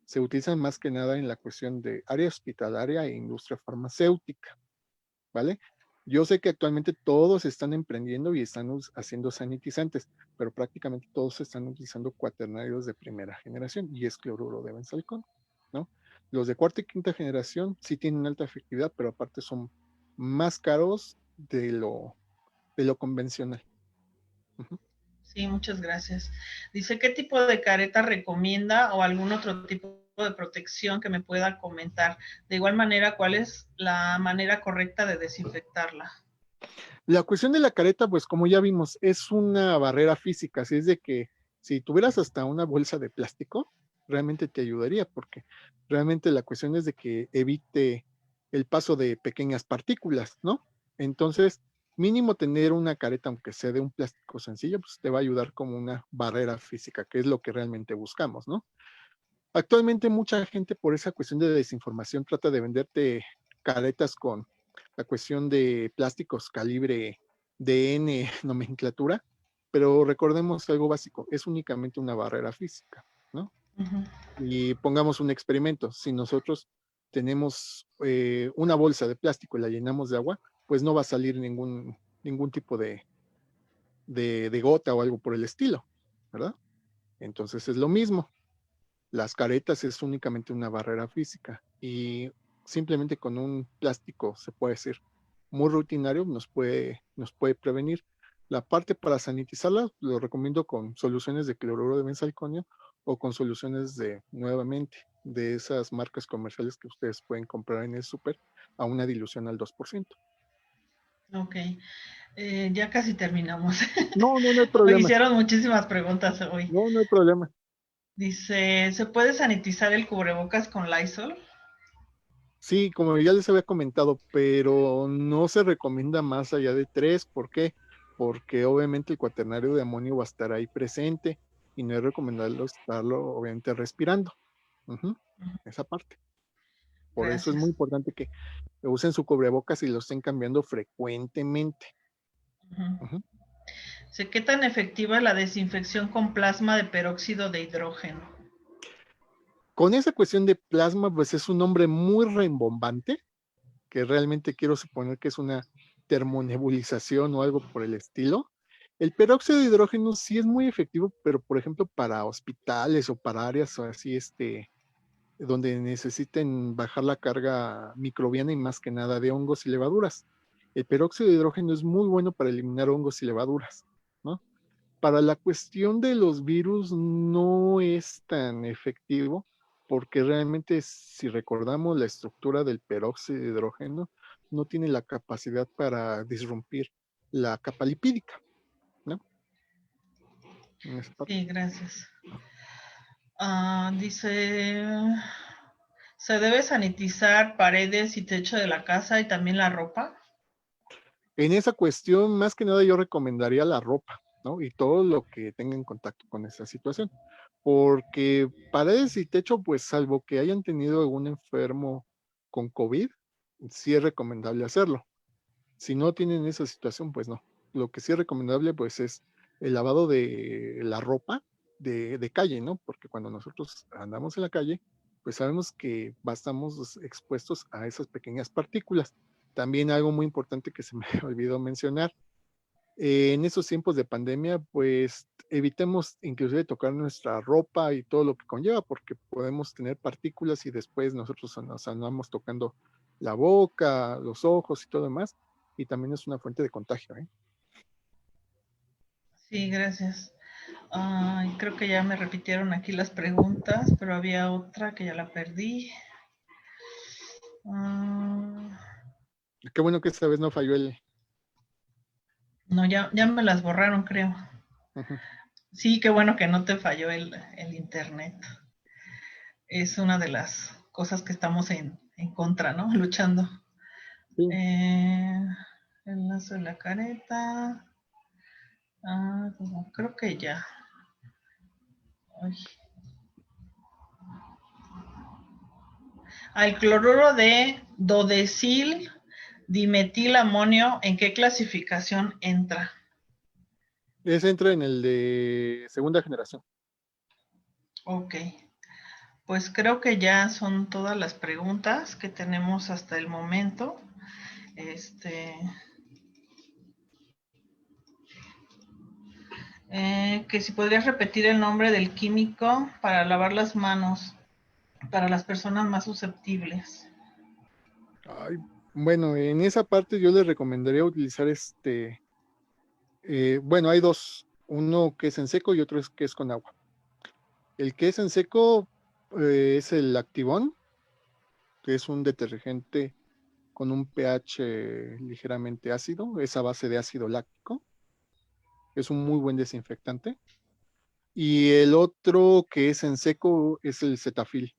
Se utilizan más que nada en la cuestión de área hospitalaria e industria farmacéutica, ¿vale? Yo sé que actualmente todos están emprendiendo y están haciendo sanitizantes, pero prácticamente todos están utilizando cuaternarios de primera generación y es cloruro de benzalcón, ¿no? Los de cuarta y quinta generación sí tienen alta efectividad, pero aparte son más caros de lo convencional. Ujú. Sí, muchas gracias. Dice, ¿qué tipo de careta recomienda o algún otro tipo de protección que me pueda comentar? De igual manera, ¿cuál es la manera correcta de desinfectarla? La cuestión de la careta, pues como ya vimos, es una barrera física, así es de que si tuvieras hasta una bolsa de plástico, realmente te ayudaría, porque realmente la cuestión es de que evite el paso de pequeñas partículas, ¿no? Entonces, mínimo tener una careta, aunque sea de un plástico sencillo, pues te va a ayudar como una barrera física, que es lo que realmente buscamos, ¿no? Actualmente mucha gente por esa cuestión de desinformación trata de venderte caretas con la cuestión de plásticos calibre DN nomenclatura, pero recordemos algo básico, es únicamente una barrera física, ¿no? Ujú. Y pongamos un experimento, si nosotros tenemos una bolsa de plástico y la llenamos de agua, pues no va a salir ningún tipo de gota o algo por el estilo, ¿verdad? Entonces es lo mismo. Las caretas es únicamente una barrera física y simplemente con un plástico, se puede decir, muy rutinario, nos puede prevenir. La parte para sanitizarla lo recomiendo con soluciones de cloruro de benzalconio o con soluciones nuevamente, de esas marcas comerciales que ustedes pueden comprar en el súper a una dilución al 2%. Ok, ya casi terminamos. No, no, no hay Me problema. hicieron muchísimas preguntas hoy. No, no hay problema. Dice, ¿se puede sanitizar el cubrebocas con Lysol? Sí, como ya les había comentado, pero no se recomienda más allá de 3. ¿Por qué? Porque obviamente el cuaternario de amonio va a estar ahí presente y no es recomendable estarlo obviamente respirando. Ujú, esa parte. Por eso es muy Gracias. importante que usen su cubrebocas y lo estén cambiando frecuentemente. Ujú. Ujú. Dice, ¿qué tan efectiva es la desinfección con plasma de peróxido de hidrógeno? Con esa cuestión de plasma, pues es un nombre muy rembombante, que realmente quiero suponer que es una termonebulización o algo por el estilo. El peróxido de hidrógeno sí es muy efectivo, pero por ejemplo para hospitales o para áreas así, donde necesiten bajar la carga microbiana y más que nada de hongos y levaduras. El peróxido de hidrógeno es muy bueno para eliminar hongos y levaduras, ¿no? Para la cuestión de los virus no es tan efectivo porque realmente si recordamos la estructura del peróxido de hidrógeno no tiene la capacidad para disrumpir la capa lipídica, ¿no? En esa parte. Sí, gracias. Dice, ¿se debe sanitizar paredes y techo de la casa y también la ropa? En esa cuestión, más que nada yo recomendaría la ropa, ¿no? Y todo lo que tenga en contacto con esa situación. Porque paredes y techo, pues salvo que hayan tenido algún enfermo con COVID, sí es recomendable hacerlo. Si no tienen esa situación, pues no. Lo que sí es recomendable, pues es el lavado de la ropa de calle, ¿no? Porque cuando nosotros andamos en la calle, pues sabemos que estamos expuestos a esas pequeñas partículas. También algo muy importante que se me olvidó mencionar, en esos tiempos de pandemia, pues evitemos inclusive tocar nuestra ropa y todo lo que conlleva, porque podemos tener partículas y después nosotros nos andamos tocando la boca, los ojos y todo demás, y también es una fuente de contagio, ¿eh? Sí, gracias. Creo que ya me repitieron aquí las preguntas, pero había otra que ya la perdí. Ah, Qué bueno que esta vez no falló el... no, ya me las borraron, creo. Ujú. Sí, qué bueno que no te falló el internet. Es una de las cosas que estamos en contra, ¿no? Luchando. Sí, Eh, el lazo de la careta. Creo que ya. Ay. Al cloruro de dodecil dimetilamonio, ¿en qué clasificación entra? ese entra en el de segunda generación. Ok, pues creo que ya son todas las preguntas que tenemos hasta el momento. Este, que si podrías repetir el nombre del químico para lavar las manos para las personas más susceptibles. Ay, bueno, en esa parte yo les recomendaría utilizar bueno, hay dos, uno que es en seco y otro que es con agua. El que es en seco es el Activón, que es un detergente con un pH ligeramente ácido, es a base de ácido láctico, es un muy buen desinfectante. Y el otro que es en seco es el Cetaphil,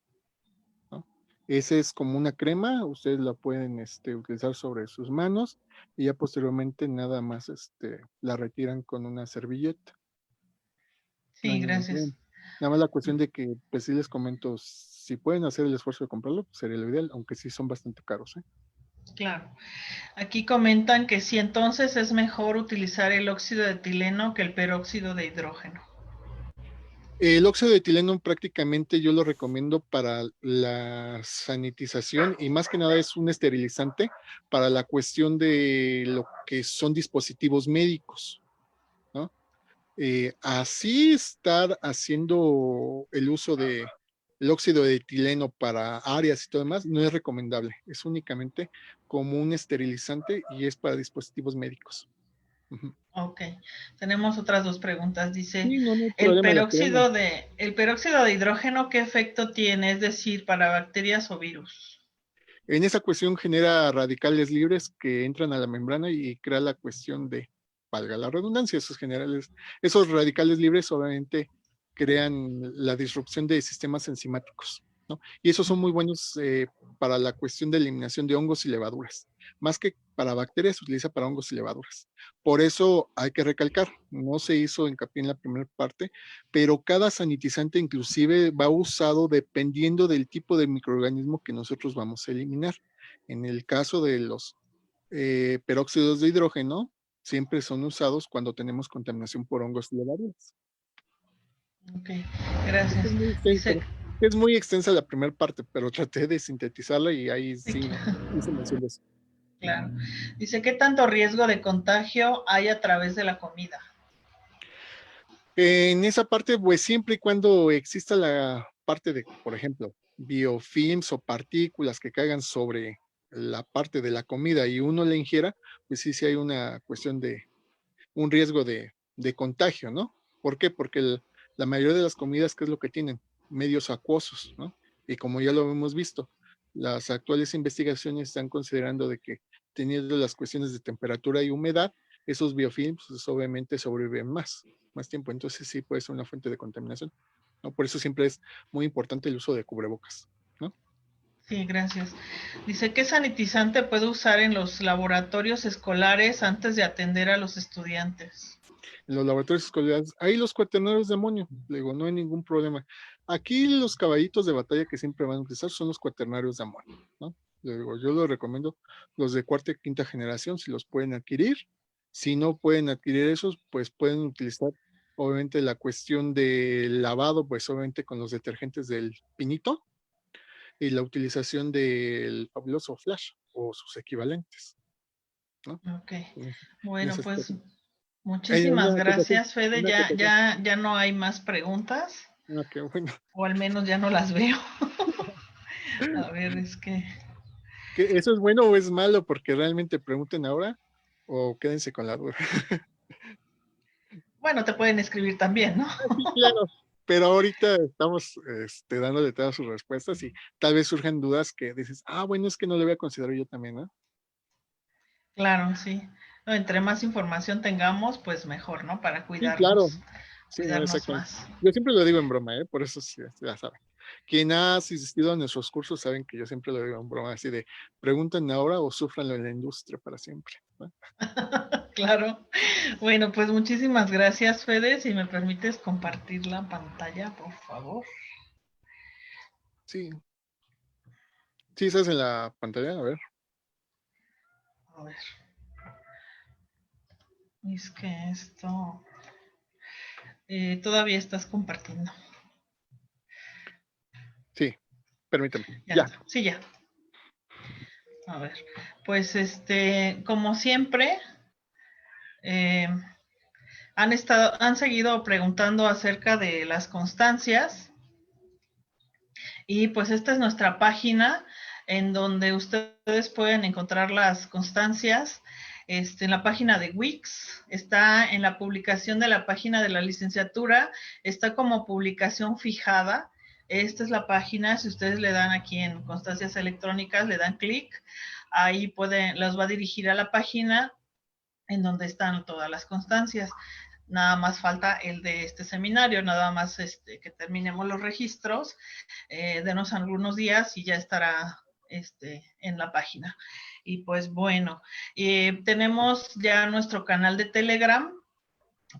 ¿no? Ese es como una crema, ustedes la pueden utilizar sobre sus manos y ya posteriormente nada más la retiran con una servilleta, no Sí, hay ningún problema. gracias. Nada más la cuestión de que, pues sí les comento, si pueden hacer el esfuerzo de comprarlo, pues sería lo ideal, aunque sí son bastante caros, ¿eh? Claro. Aquí comentan que sí, entonces es mejor utilizar el óxido de etileno que el peróxido de hidrógeno. El óxido de etileno prácticamente yo lo recomiendo para la sanitización y más que nada es un esterilizante para la cuestión de lo que son dispositivos médicos, ¿no? Así estar haciendo el uso de el óxido de etileno para áreas y todo demás no es recomendable. Es únicamente como un esterilizante y es para dispositivos médicos. Ujú. Ok, tenemos otras dos preguntas. Dice, Sí, no, no hay problema, la creemos. el peróxido de hidrógeno, ¿qué efecto tiene? Es decir, para bacterias o virus. En esa cuestión genera radicales libres que entran a la membrana y crea la cuestión de, valga la redundancia, esos radicales libres obviamente crean la disrupción de sistemas enzimáticos, ¿no? Y esos son muy buenos para la cuestión de eliminación de hongos y levaduras. Más que para bacterias, se utiliza para hongos y levaduras. Por eso hay que recalcar, no se hizo hincapié en la primera parte, pero cada sanitizante inclusive va usado dependiendo del tipo de microorganismo que nosotros vamos a eliminar. En el caso de los peróxidos de hidrógeno, siempre son usados cuando tenemos contaminación por hongos y levaduras. Ok, gracias. Es muy Dice, extenso, es muy extensa la primera parte, pero traté de sintetizarla y ahí sí, sí hice mención de eso. claro. Dice, ¿qué tanto riesgo de contagio hay a través de la comida? En esa parte, pues siempre y cuando exista la parte de, por ejemplo, biofilms o partículas que caigan sobre la parte de la comida y uno la ingiera, pues sí, sí hay una cuestión de un riesgo de contagio, ¿no? ¿Por qué? Porque la mayoría de las comidas, ¿qué es lo que tienen? Medios acuosos, ¿no? Y como ya lo hemos visto, las actuales investigaciones están considerando de que teniendo las cuestiones de temperatura y humedad, esos biofilms pues, obviamente sobreviven más tiempo. Entonces sí puede ser una fuente de contaminación, ¿no? Por eso siempre es muy importante el uso de cubrebocas, ¿no? Sí, gracias. Dice, ¿qué sanitizante puedo usar en los laboratorios escolares antes de atender a los estudiantes? En los laboratorios escolares, ahí los cuaternarios de amonio, le digo, no hay ningún problema. Aquí los caballitos de batalla que siempre van a utilizar son los cuaternarios de amonio, ¿no? Le digo, yo los recomiendo los de cuarta y quinta generación, si los pueden adquirir. Si no pueden adquirir esos, pues pueden utilizar, obviamente, la cuestión del lavado, pues obviamente con los detergentes del Pinito y la utilización del fabuloso Flash o sus equivalentes, ¿no? Ok, En bueno, ese pues aspecto. muchísimas gracias, Fede. Una Ya, acotación. ya, ya no hay más preguntas, Ah, qué bueno. o al menos ya no las veo. A ver, es que, ¿Que eso es bueno o es malo? Porque realmente pregunten ahora o quédense con la duda. bueno, te pueden escribir también, ¿no? Sí, claro. Pero ahorita estamos dándole todas sus respuestas y tal vez surjan dudas que dices, bueno, es que no lo voy a considerar yo también, ¿no? Claro, sí. No, entre más información tengamos, pues mejor, ¿no? Para Sí, claro. Sí, no, cuidarnos exactamente. más. Yo siempre lo digo en broma, ¿eh? Por eso sí, ya saben. Quien ha asistido a nuestros cursos saben que yo siempre lo digo en broma, así de pregunten ahora o sufranlo en la industria para siempre, ¿no? Claro. Bueno, pues muchísimas gracias, Fede. Si me permites compartir la pantalla, por favor. Sí, sí, estás en la pantalla, a ver. A ver. Es que esto todavía estás compartiendo. Sí, permíteme. Ya Ya. está. Sí, ya. A ver. Pues como siempre, eh, han seguido preguntando acerca de las constancias. Y pues esta es nuestra página en donde ustedes pueden encontrar las constancias. En la página de Wix, está en la publicación de la página de la licenciatura, está como publicación fijada. Esta es la página, si ustedes le dan aquí en constancias electrónicas, le dan clic, ahí las va a dirigir a la página en donde están todas las constancias. Nada más falta el de este seminario, nada más que terminemos los registros, denos algunos días y ya estará en la página. Y pues bueno, tenemos ya nuestro canal de Telegram,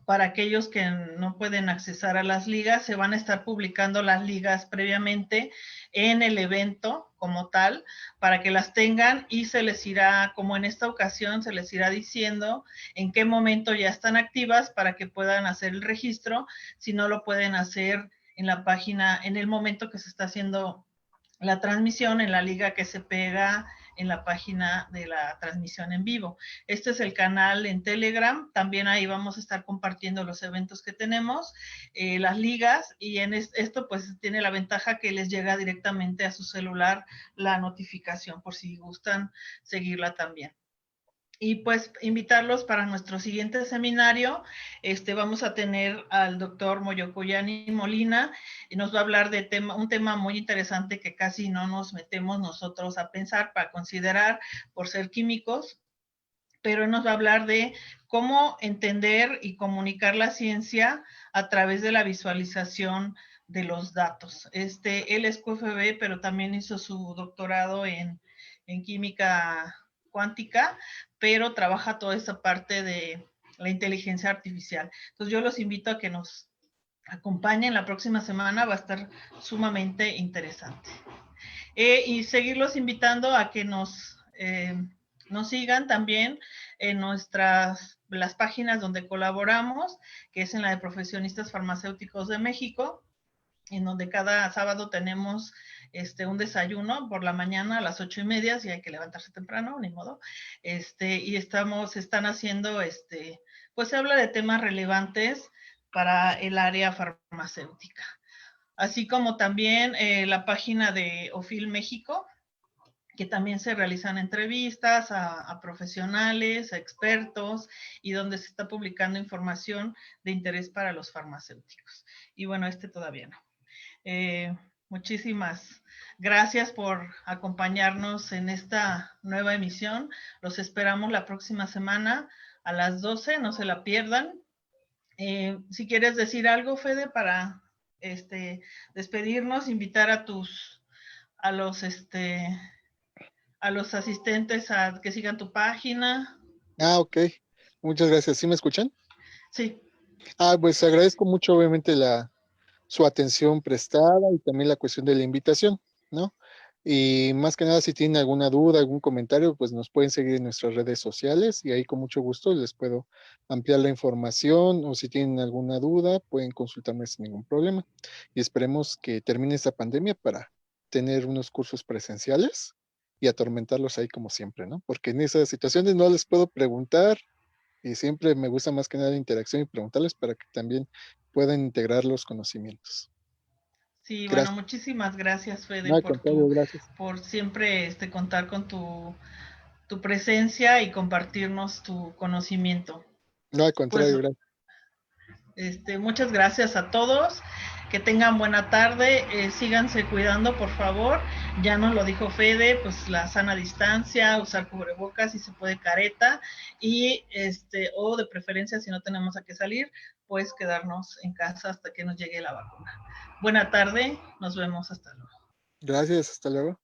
Para aquellos que no pueden accesar a las ligas, se van a estar publicando las ligas previamente en el evento como tal, para que las tengan y se les irá, como en esta ocasión, se les irá diciendo en qué momento ya están activas para que puedan hacer el registro, si no lo pueden hacer en la página, en el momento que se está haciendo la transmisión, en la liga que se pega en la página de la transmisión en vivo. Este es el canal en Telegram, también ahí vamos a estar compartiendo los eventos que tenemos, las ligas, y en esto pues tiene la ventaja que les llega directamente a su celular la notificación por si gustan seguirla también. Y pues invitarlos para nuestro siguiente seminario. Vamos a tener al doctor Moyocoyani Molina y nos va a hablar de un tema muy interesante que casi no nos metemos nosotros a pensar, para considerar por ser químicos, pero nos va a hablar de cómo entender y comunicar la ciencia a través de la visualización de los datos. Él es QFB, pero también hizo su doctorado en química cuántica, pero trabaja toda esa parte de la inteligencia artificial. Entonces yo los invito a que nos acompañen la próxima semana, va a estar sumamente interesante. Y seguirlos invitando a que nos sigan también en las páginas donde colaboramos, que es en la de Profesionistas Farmacéuticos de México, en donde cada sábado tenemos un desayuno por la mañana a las 8:30, y hay que levantarse temprano, ni modo. Y están haciendo, pues se habla de temas relevantes para el área farmacéutica. Así como también la página de OFIL México, que también se realizan entrevistas a profesionales, a expertos, y donde se está publicando información de interés para los farmacéuticos. Y bueno, todavía no. Muchísimas gracias por acompañarnos en esta nueva emisión. Los esperamos la próxima semana a las 12, no se la pierdan. Si quieres decir algo, Fede, para despedirnos, invitar a los a los asistentes a que sigan tu página. Ok. Muchas gracias. ¿Sí me escuchan? Sí. Pues agradezco mucho, obviamente, su atención prestada y también la cuestión de la invitación, ¿no? Y más que nada, si tienen alguna duda, algún comentario, pues nos pueden seguir en nuestras redes sociales y ahí con mucho gusto les puedo ampliar la información, o si tienen alguna duda, pueden consultarme sin ningún problema. Y esperemos que termine esta pandemia para tener unos cursos presenciales y atormentarlos ahí como siempre, ¿no? Porque en esas situaciones no les puedo preguntar y siempre me gusta más que nada la interacción y preguntarles para que también puedan integrar los conocimientos. Sí, bueno, Gracias. muchísimas gracias, Fede, No, al contrario, gracias. por siempre contar con tu presencia y compartirnos tu conocimiento. No, al Pues contrario, gracias. muchas gracias a todos, que tengan buena tarde, síganse cuidando, por favor. Ya nos lo dijo Fede, pues la sana distancia, usar cubrebocas, si se puede careta, y o de preferencia, si no tenemos a qué salir, pues quedarnos en casa hasta que nos llegue la vacuna. Buena tarde, nos vemos, hasta luego. Gracias, hasta luego.